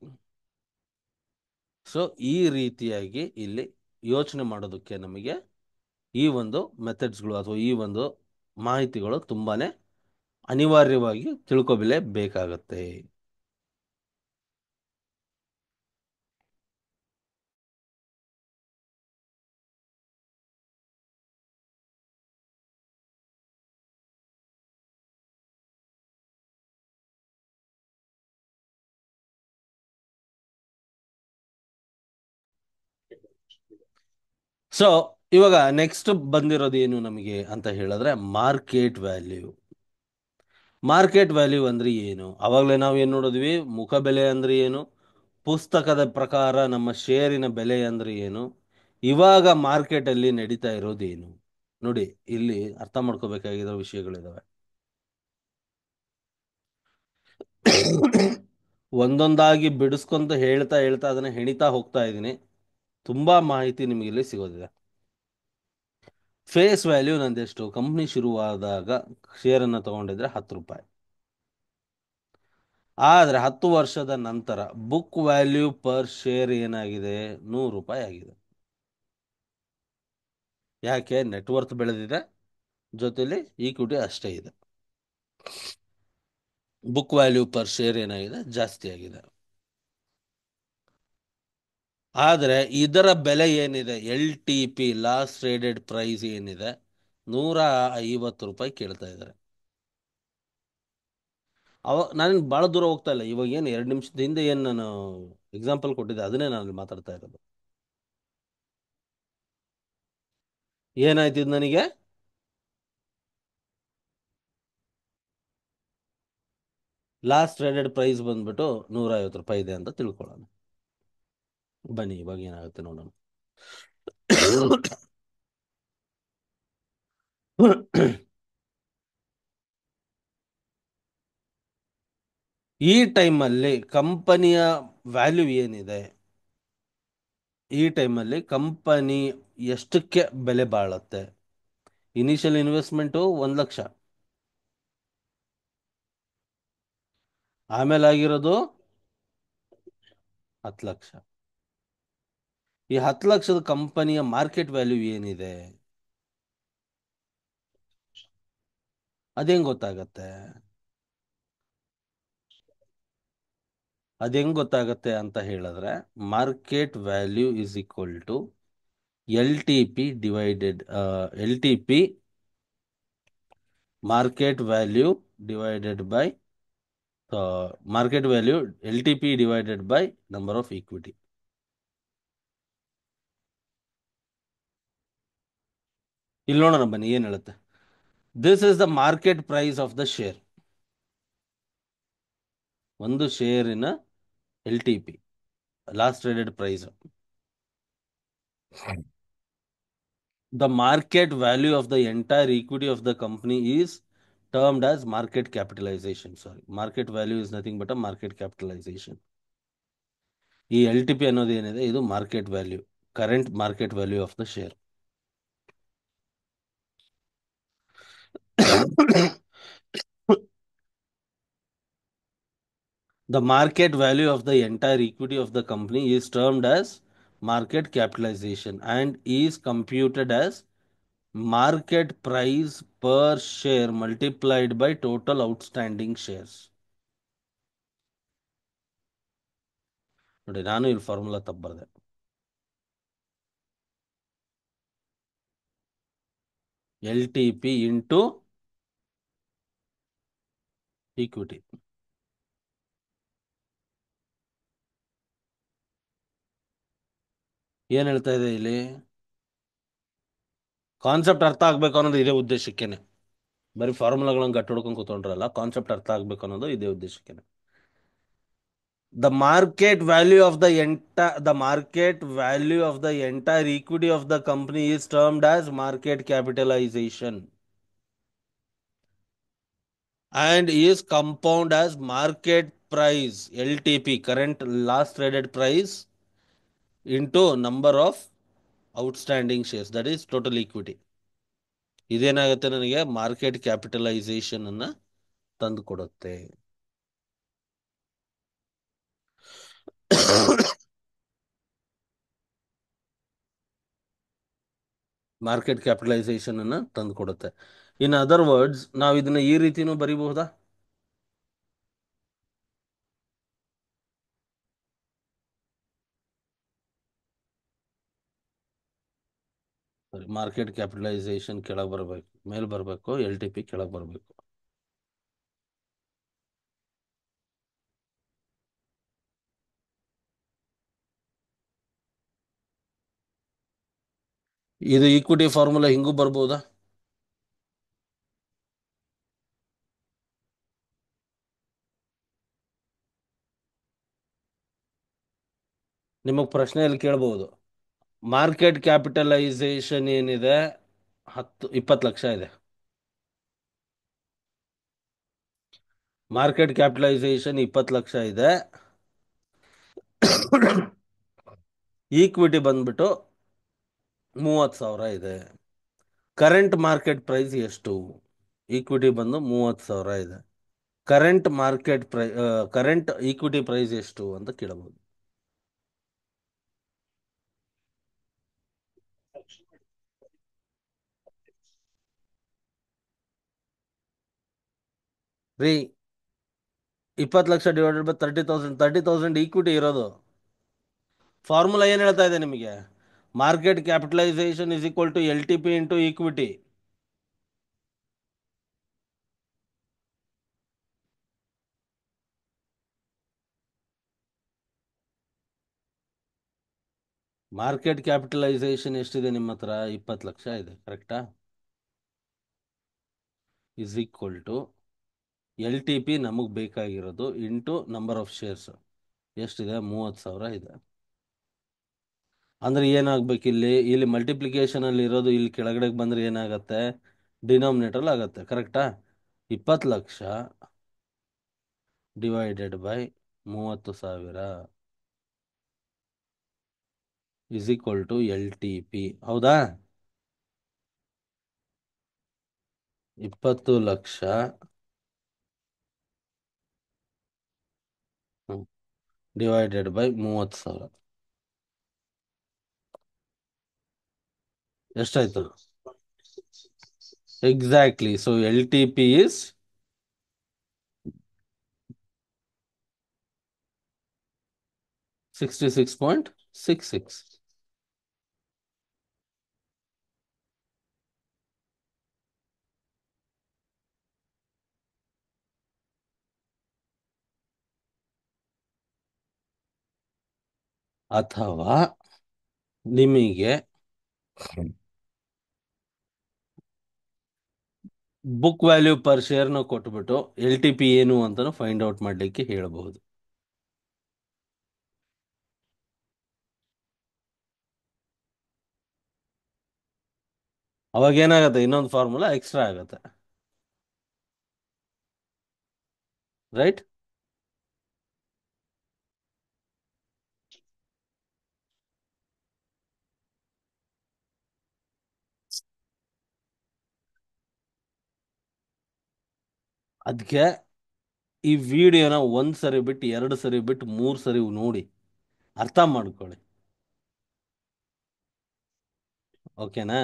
Speaker 1: ಸೊ ಈ ರೀತಿಯಾಗಿ ಇಲ್ಲಿ ಯೋಚನೆ ಮಾಡೋದಕ್ಕೆ ನಮಗೆ ಈ ಒಂದು ಮೆಥಡ್ಸ್ಗಳು ಅಥವಾ ಈ ಒಂದು ಮಾಹಿತಿಗಳು ತುಂಬಾನೇ ಅನಿವಾರ್ಯವಾಗಿ ತಿಳ್ಕೊಬೇಕೇ ಬೇಕಾಗತ್ತೆ. ಸೊ ಇವಾಗ ನೆಕ್ಸ್ಟ್ ಬಂದಿರೋದು ಏನು ನಮಗೆ ಅಂತ ಹೇಳಿದ್ರೆ, ಮಾರ್ಕೆಟ್ ವ್ಯಾಲ್ಯೂ. ಮಾರ್ಕೆಟ್ ವ್ಯಾಲ್ಯೂ ಅಂದ್ರೆ ಏನು? ಅವಾಗಲೇ ನಾವು ಏನು ನೋಡಿದ್ವಿ? ಮುಖ ಬೆಲೆ ಅಂದ್ರೆ ಏನು, ಪುಸ್ತಕದ ಪ್ರಕಾರ ನಮ್ಮ ಷೇರಿನ ಬೆಲೆ ಅಂದ್ರೆ ಏನು, ಇವಾಗ ಮಾರ್ಕೆಟಲ್ಲಿ ನಡೀತಾ ಇರೋದೇನು? ನೋಡಿ, ಇಲ್ಲಿ ಅರ್ಥ ಮಾಡ್ಕೋಬೇಕಾಗಿರೋ ವಿಷಯಗಳಿದಾವೆ. ಒಂದೊಂದಾಗಿ ಬಿಡಿಸ್ಕೊಂತ ಹೇಳ್ತಾ ಹೇಳ್ತಾ ಅದನ್ನ ಹೆಣಿತಾ ಹೋಗ್ತಾ ಇದ್ದೀನಿ. ತುಂಬಾ ಮಾಹಿತಿ ನಿಮಗೆ ಇಲ್ಲಿ ಸಿಗೋದಿದೆ. ಫೇಸ್ ವ್ಯಾಲ್ಯೂ ನಂದೆಷ್ಟು? ಕಂಪ್ನಿ ಶುರುವಾದಾಗ ಶೇರನ್ನು ತಗೊಂಡಿದ್ರೆ 10 ರೂಪಾಯಿ. ಆದರೆ 10 ವರ್ಷದ ನಂತರ ಬುಕ್ ವ್ಯಾಲ್ಯೂ ಪರ್ ಶೇರ್ ಏನಾಗಿದೆ? 100 ರೂಪಾಯಿ ಆಗಿದೆ. ಯಾಕೆ? ನೆಟ್ವರ್ತ್ ಬೆಳೆದಿದೆ, ಜೊತೆಲಿ ಈಕ್ವಿಟಿ ಅಷ್ಟೇ ಇದೆ. ಬುಕ್ ವ್ಯಾಲ್ಯೂ ಪರ್ ಶೇರ್ ಏನಾಗಿದೆ? ಜಾಸ್ತಿ ಆಗಿದೆ. ಆದರೆ ಇದರ ಬೆಲೆ ಏನಿದೆ? LTP, ಲಾಸ್ಟ್ ಟ್ರೇಡೆಡ್ ಪ್ರೈಸ್ ಏನಿದೆ? 150 ರೂಪಾಯಿ ಕೇಳ್ತಾ ಇದ್ದಾರೆ. ನಾನು ಭಾಳ ದೂರ ಹೋಗ್ತಾ ಇಲ್ಲ. ಇವಾಗ ಏನು 2 ನಿಮಿಷದ ಹಿಂದೆ ಏನು ನಾನು ಎಕ್ಸಾಂಪಲ್ ಕೊಟ್ಟಿದ್ದೆ, ಅದನ್ನೇ ನಾನು ಮಾತಾಡ್ತಾ ಇರೋದು. ಏನಾಯ್ತಿದ್ ನನಗೆ? ಲಾಸ್ಟ್ ಟ್ರೇಡೆಡ್ ಪ್ರೈಸ್ ಬಂದ್ಬಿಟ್ಟು 150 ರೂಪಾಯಿ ಇದೆ ಅಂತ ತಿಳ್ಕೊಳ್ಳೋಣ. ಬನ್ನಿ, ಇವಾಗ ಏನಾಗುತ್ತೆ ನೋಡೋಣ. ಈ ಟೈಮಲ್ಲಿ ಕಂಪನಿಯ ವ್ಯಾಲ್ಯೂ ಏನಿದೆ? ಈ ಟೈಮಲ್ಲಿ ಕಂಪನಿ ಎಷ್ಟಕ್ಕೆ ಬೆಲೆ ಬಾಳುತ್ತೆ? ಇನಿಷಿಯಲ್ ಇನ್ವೆಸ್ಟ್ಮೆಂಟು 1 ಲಕ್ಷ, ಆಮೇಲೆ ಆಗಿರೋದು 10 ಲಕ್ಷ. ಈ 10 ಲಕ್ಷದ ಕಂಪನಿಯ ಮಾರ್ಕೆಟ್ ವ್ಯಾಲ್ಯೂ ಏನಿದೆ? ಅದೇಂಗ್ ಗೊತ್ತಾಗತ್ತೆ? ಅದೆಂಗ್ ಗೊತ್ತಾಗತ್ತೆ ಅಂತ ಹೇಳಿದ್ರೆ, market value is equal to L T P market value divided by number of equity. ಇಲ್ಲಿ ನೋಡೋಣ ಬನ್ನಿ ಏನ್ ಹೇಳುತ್ತೆ. This is the market price of the share. ಒಂದು ಶೇರಿನ LTP, last traded price. The market value of the entire equity of the company is termed as market capitalization. Sorry, market value is nothing but a market capitalization. ಈ LTP ಅನ್ನೋದು ಏನಿದೆ, ಇದು market value, current market value of the share. The market value of the entire equity of the company is termed as market capitalization and is computed as market price per share multiplied by total outstanding shares. ನೋಡಿ, ನಾನು ಇಲ್ಲಿ ಫಾರ್ಮುಲಾ ತಪ್ಪು ಬರ್ದೆ. LTP into equity. ಏನ್ ಹೇಳ್ತಾ ಇದೆ ಇಲ್ಲಿ? ಕಾನ್ಸೆಪ್ಟ್ ಅರ್ಥ ಆಗ್ಬೇಕು ಅನ್ನೋದು ಇದೇ ಉದ್ದೇಶಕ್ಕೇನೆ. ಬರೀ ಫಾರ್ಮುಲಾಗಳನ್ನ ಗಟ್ಟಿ ಹೊಡ್ಕೊಂಡು ಕೂತ್ಕೊಂಡ್ರಲ್ಲ, ಕಾನ್ಸೆಪ್ಟ್ ಅರ್ಥ ಆಗ್ಬೇಕು ಅನ್ನೋದು ಇದೇ ಉದ್ದೇಶಕ್ಕೇನೆ. The market value of the entire equity of the company is termed as market capitalization and is compound as market price, LTP, current last traded price, into number of outstanding shares, that is total equity. ಇದೇನಾಗುತ್ತೆ? ನನಗೆ ಮಾರ್ಕೆಟ್ ಕ್ಯಾಪಿಟಲೈಸೇಷನ್ ಅನ್ನ ತಂದು ಕೊಡುತ್ತೆ. ಮಾರ್ಕೆಟ್ ಕ್ಯಾಪಿಟಲೈಸೇಷನ್ ಅನ್ನ ತಂದು ಕೊಡುತ್ತೆ. ಇನ್ ಅದರ್ ವರ್ಡ್ಸ್, ನಾವು ಇದನ್ನ ಈ ರೀತಿನೂ ಬರಿಬಹುದಾ? ಸರಿ, ಮಾರ್ಕೆಟ್ ಕ್ಯಾಪಿಟಲೈಸೇಷನ್ ಕೆಳಗೆ ಬರಬೇಕು, ಮೇಲ್ ಬರಬೇಕು, LTP ಕೆಳಗೆ ಬರಬೇಕು. ಇದು ಈಕ್ವಿಟಿ ಫಾರ್ಮುಲಾ ಹಿಂಗೂ ಬರ್ಬೋದಾ? ನಿಮಗೆ ಪ್ರಶ್ನೆಯಲ್ಲಿ ಕೇಳಬಹುದು, ಮಾರ್ಕೆಟ್ ಕ್ಯಾಪಿಟಲೈಸೇಷನ್ ಏನಿದೆ 20 ಲಕ್ಷ ಇದೆ. ಮಾರ್ಕೆಟ್ ಕ್ಯಾಪಿಟಲೈಸೇಷನ್ 20 ಲಕ್ಷ ಇದೆ. ಈಕ್ವಿಟಿ ಬಂದ್ಬಿಟ್ಟು 30,000 ಇದೆ. ಕರೆಂಟ್ ಮಾರ್ಕೆಟ್ ಪ್ರೈಸ್ ಎಷ್ಟು? ಈಕ್ವಿಟಿ ಬಂದು 30,000 ಇದೆ. ಕರೆಂಟ್ ಈಕ್ವಿಟಿ ಪ್ರೈಸ್ ಎಷ್ಟು ಅಂತ ಕೇಳಬಹುದು. ರೀ, 20 ಲಕ್ಷ ಡಿವೈಡೆಡ್ ಬೈ 30,000 ಈಕ್ವಿಟಿ ಇರೋದು. ಫಾರ್ಮುಲಾ ಏನು ಹೇಳ್ತಾ ಇದೆ ನಿಮಗೆ? Market capitalisation is equal to LTP into equity. Market capitalisation ಎಷ್ಟಿದೆ ನಿಮ್ಮ ಹತ್ರ? 20 ಲಕ್ಷ ಇದೆ, ಕರೆಕ್ಟಾ? ಇಸ್ ಈಕ್ವಲ್ ಟು LTP ನಮಗೆ ಬೇಕಾಗಿರೋದು ಇಂಟು ನಂಬರ್ ಆಫ್ ಶೇರ್ಸ್ ಎಷ್ಟಿದೆ? 30,000 ಇದೆ. ಅಂದ್ರೆ ಏನಾಗ್ಬೇಕು ಇಲ್ಲಿ ಮಲ್ಟಿಪ್ಲಿಕೇಶನ್ ಅಲ್ಲಿ ಇರೋದು ಇಲ್ಲಿ ಕೆಳಗಡೆ ಬಂದ್ರೆ ಏನಾಗತ್ತೆ? ಡಿನಾಮಿನೇಟರ್ ಆಗತ್ತೆ, ಕರೆಕ್ಟಾ? 20 lakh divided by 30,000 is equal to LTP. ಹೌದಾ? 20 ಲಕ್ಷ ಡಿವೈಡೆಡ್ ಬೈ 30,000 ಎಷ್ಟಾಯ್ತು? ಎಕ್ಸಾಕ್ಟ್ಲಿ. So LTP is 66.66. ಅಥವಾ ನಿಮಗೆ ಬುಕ್ ವ್ಯಾಲ್ಯೂ ಪರ್ ಶೇರ್ನ ಕೊಟ್ಬಿಟ್ಟು LTP ಏನು ಅಂತ ಫೈಂಡ್ ಔಟ್ ಮಾಡಲಿಕ್ಕೆ ಹೇಳಬಹುದು. ಅವಾಗ ಏನಾಗುತ್ತೆ? ಇನ್ನೊಂದು ಫಾರ್ಮುಲಾ ಎಕ್ಸ್ಟ್ರಾ ಆಗುತ್ತೆ, ರೈಟ್? ಅದಕ್ಕೆ ಈ ವಿಡಿಯೋನ 1 ಸರಿ ಬಿಟ್ಟು 2 ಸರಿ ಬಿಟ್ಟು 3 ಸರಿ ನೋಡಿ ಅರ್ಥ ಮಾಡ್ಕೊಳ್ಳಿ. ಓಕೆನಾ?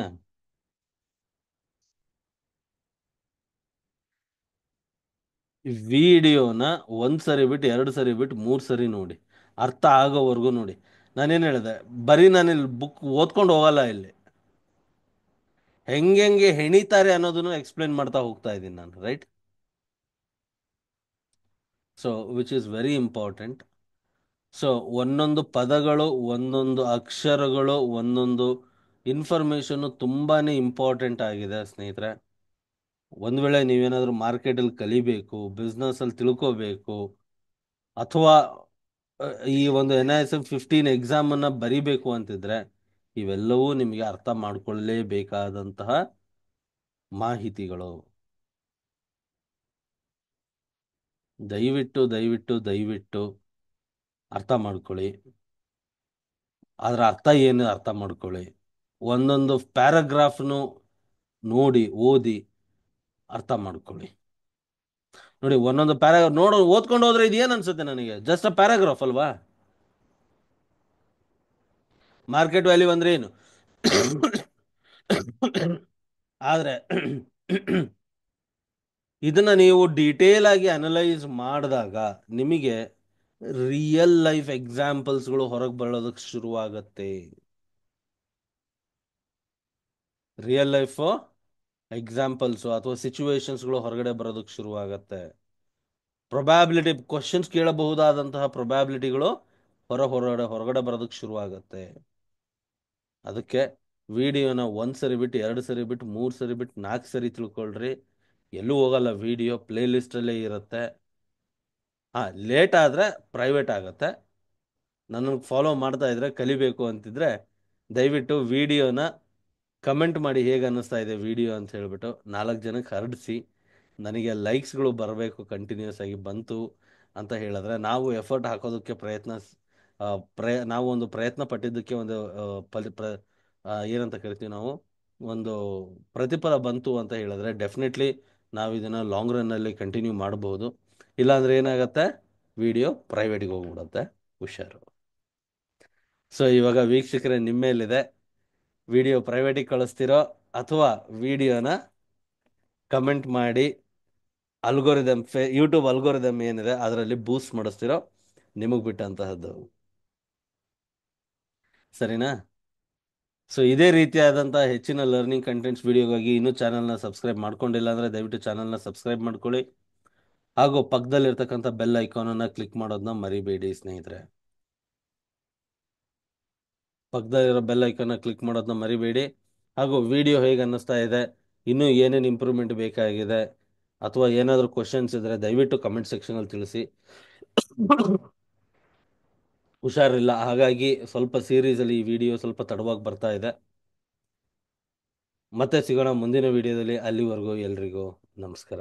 Speaker 1: ವಿಡಿಯೋನ 1 ಸರಿ ಬಿಟ್ಟು 2 ಸರಿ ಬಿಟ್ಟು 3 ಸರಿ ನೋಡಿ, ಅರ್ಥ ಆಗೋವರೆಗೂ ನೋಡಿ. ನಾನೇನು ಹೇಳಿದೆ? ಬರೀ ನಾನಿಲ್ಲಿ ಬುಕ್ ಓದ್ಕೊಂಡು ಹೋಗಲ್ಲ. ಇಲ್ಲಿ ಹೆಂಗೆ ಹೆಣಿತಾರೆ ಅನ್ನೋದನ್ನು ಎಕ್ಸ್ಪ್ಲೇನ್ ಮಾಡ್ತಾ ಹೋಗ್ತಾ ಇದ್ದೀನಿ ನಾನು, right? So which is very important. So ಒಂದೊಂದು ಪದಗಳು, ಒಂದೊಂದು ಅಕ್ಷರಗಳು, ಒಂದೊಂದು ಇನ್ಫಾರ್ಮೇಶನ್ ತುಂಬಾನೇ ಇಂಪಾರ್ಟೆಂಟ್ ಆಗಿದೆ ಸ್ನೇಹಿತರೆ. ಒಂದು ವೇಳೆ ನೀವೇನಾದ್ರೂ ಮಾರ್ಕೆಟಲ್ಲಿ ಕಲಿಬೇಕು, ಬಿಸ್ನೆಸ್ಸಲ್ಲಿ ತಿಳ್ಕೋಬೇಕು, ಅಥವಾ ಈ ಒಂದು NISM 15 ಎಕ್ಸಾಮನ್ನು ಬರಿಬೇಕು ಅಂತಿದ್ರೆ ಇವೆಲ್ಲವೂ ನಿಮಗೆ ಅರ್ಥ ಮಾಡ್ಕೊಳ್ಳೇಬೇಕಾದಂತಹ ಮಾಹಿತಿಗಳು. ದಯವಿಟ್ಟು ದಯವಿಟ್ಟು ದಯವಿಟ್ಟು ಅರ್ಥ ಮಾಡ್ಕೊಳ್ಳಿ. ಅದರ ಅರ್ಥ ಏನು ಅರ್ಥ ಮಾಡ್ಕೊಳ್ಳಿ. ಒಂದೊಂದು ಪ್ಯಾರಾಗ್ರಾಫ್ನು ನೋಡಿ, ಓದಿ, ಅರ್ಥ ಮಾಡ್ಕೊಳ್ಳಿ. ನೋಡಿ, ಒಂದೊಂದು ಪ್ಯಾರಾಗ್ರಾಫ್ ಓದ್ಕೊಂಡು ಹೋದ್ರೆ ಇದು ಏನು ಅನ್ಸುತ್ತೆ ನನಗೆ? ಜಸ್ಟ್ ಅ ಪ್ಯಾರಾಗ್ರಾಫ್ ಅಲ್ವಾ? ಮಾರ್ಕೆಟ್ ವ್ಯಾಲ್ಯೂ ಅಂದ್ರೆ ಏನು? ಆದ್ರೆ ಇದನ್ನ ನೀವು ಡೀಟೇಲ್ ಆಗಿ ಅನಲೈಸ್ ಮಾಡಿದಾಗ ನಿಮಗೆ ರಿಯಲ್ ಲೈಫ್ ಎಕ್ಸಾಂಪಲ್ಸ್ಗಳು ಹೊರಗೆ ಬರೋದಕ್ಕೆ ಶುರುವಾಗತ್ತೆ. ರಿಯಲ್ ಲೈಫ್ ಎಕ್ಸಾಂಪಲ್ಸು ಅಥವಾ ಸಿಚುವೇಶನ್ಸ್ಗಳು ಹೊರಗಡೆ ಬರೋದಕ್ಕೆ ಶುರುವಾಗತ್ತೆ. ಪ್ರೊಬ್ಯಾಬಿಲಿಟಿ ಕ್ವಶನ್ಸ್ ಕೇಳಬಹುದಾದಂತಹ ಪ್ರೊಬ್ಯಾಬಿಲಿಟಿಗಳು ಹೊರಗಡೆ ಬರೋದಕ್ಕೆ ಶುರುವಾಗತ್ತೆ. ಅದಕ್ಕೆ ವಿಡಿಯೋನ 1 ಸರಿ ಬಿಟ್ಟು 2 ಸರಿ ಬಿಟ್ಟು 3 ಸರಿ ಬಿಟ್ಟು 4 ಸರಿ ತಿಳ್ಕೊಳ್ರಿ. ಎಲ್ಲೂ ಹೋಗಲ್ಲ, ವಿಡಿಯೋ ಪ್ಲೇ ಲಿಸ್ಟಲ್ಲೇ ಇರುತ್ತೆ. ಲೇಟ್ ಆದರೆ ಪ್ರೈವೇಟ್ ಆಗುತ್ತೆ. ನನ್ನನ್ನು ಫಾಲೋ ಮಾಡ್ತಾ ಇದ್ರೆ, ಕಲಿಬೇಕು ಅಂತಿದ್ರೆ ದಯವಿಟ್ಟು ವಿಡಿಯೋನ ಕಮೆಂಟ್ ಮಾಡಿ ಹೇಗೆ ಅನ್ನಿಸ್ತಾ ಇದೆ ವಿಡಿಯೋ ಅಂತ ಹೇಳ್ಬಿಟ್ಟು 4 ಜನಕ್ಕೆ ಹರಡಿಸಿ. ನನಗೆ ಲೈಕ್ಸ್ಗಳು ಬರಬೇಕು, ಕಂಟಿನ್ಯೂಸ್ ಆಗಿ ಬಂತು ಅಂತ ಹೇಳಿದ್ರೆ ನಾವು ಎಫರ್ಟ್ ಹಾಕೋದಕ್ಕೆ ಆ, ನಾವು ಒಂದು ಪ್ರಯತ್ನ ಪಟ್ಟಿದ್ದಕ್ಕೆ ಒಂದು ಏನಂತ ಕರಿತೀವಿ ನಾವು, ಒಂದು ಪ್ರತಿಫಲ ಬಂತು ಅಂತ ಹೇಳಿದ್ರೆ ಡೆಫಿನೆಟ್ಲಿ ನಾವು ಇದನ್ನು ಲಾಂಗ್ ರನ್ನಲ್ಲಿ ಕಂಟಿನ್ಯೂ ಮಾಡಬಹುದು. ಇಲ್ಲಾಂದ್ರೆ ಏನಾಗತ್ತೆ, ವಿಡಿಯೋ ಪ್ರೈವೇಟ್ಗೆ ಹೋಗ್ಬಿಡುತ್ತೆ. ಹುಷಾರು. ಸೊ ಇವಾಗ ವೀಕ್ಷಕರೇ ನಿಮ್ಮ ಮೇಲಿದೆ, ವಿಡಿಯೋ ಪ್ರೈವೇಟಿಗೆ ಕಳಿಸ್ತಿರೋ ಅಥವಾ ವಿಡಿಯೋನ ಕಮೆಂಟ್ ಮಾಡಿ ಯೂಟ್ಯೂಬ್ ಅಲ್ಗೋರಿದಮ್ ಏನಿದೆ ಅದರಲ್ಲಿ ಬೂಸ್ಟ್ ಮಾಡಿಸ್ತಿರೋ, ನಿಮಗೆ ಬಿಟ್ಟಂತಹದ್ದು. ಸರಿನಾ? ಸೊ ಇದೇ ರೀತಿಯಾದಂಥ ಹೆಚ್ಚಿನ ಲರ್ನಿಂಗ್ ಕಂಟೆಂಟ್ಸ್ ವಿಡಿಯೋಗಾಗಿ ಇನ್ನೂ ಚಾನಲ್ನ ಸಬ್ಸ್ಕ್ರೈಬ್ ಮಾಡ್ಕೊಂಡಿಲ್ಲ ಅಂದರೆ ದಯವಿಟ್ಟು ಚಾನಲ್ನ ಸಬ್ಸ್ಕ್ರೈಬ್ ಮಾಡ್ಕೊಳ್ಳಿ. ಹಾಗೂ ಪಕ್ಕದಲ್ಲಿರ್ತಕ್ಕಂಥ ಬೆಲ್ ಐಕಾನನ್ನು ಕ್ಲಿಕ್ ಮಾಡೋದನ್ನ ಮರಿಬೇಡಿ ಸ್ನೇಹಿತರೆ. ಪಕ್ಕದಲ್ಲಿರೋ ಬೆಲ್ ಐಕಾನ್ನ ಕ್ಲಿಕ್ ಮಾಡೋದನ್ನ ಮರಿಬೇಡಿ. ಹಾಗೂ ವಿಡಿಯೋ ಹೇಗೆ ಅನ್ನಿಸ್ತಾ ಇದೆ, ಇನ್ನೂ ಏನೇನು ಇಂಪ್ರೂವ್ಮೆಂಟ್ ಬೇಕಾಗಿದೆ, ಅಥವಾ ಏನಾದರೂ ಕ್ವಶನ್ಸ್ ಇದ್ದರೆ ದಯವಿಟ್ಟು ಕಮೆಂಟ್ ಸೆಕ್ಷನಲ್ಲಿ ತಿಳಿಸಿ. ಹುಷಾರಿಲ್ಲ, ಹಾಗಾಗಿ ಸ್ವಲ್ಪ ಸೀರೀಸಲ್ಲಿ ಈ ವಿಡಿಯೋ ಸ್ವಲ್ಪ ತಡವಾಗಿ ಬರ್ತಾ ಇದೆ. ಮತ್ತೆ ಸಿಗೋಣ ಮುಂದಿನ ವಿಡಿಯೋದಲ್ಲಿ. ಅಲ್ಲಿವರೆಗೂ ಎಲ್ರಿಗೂ ನಮಸ್ಕಾರ.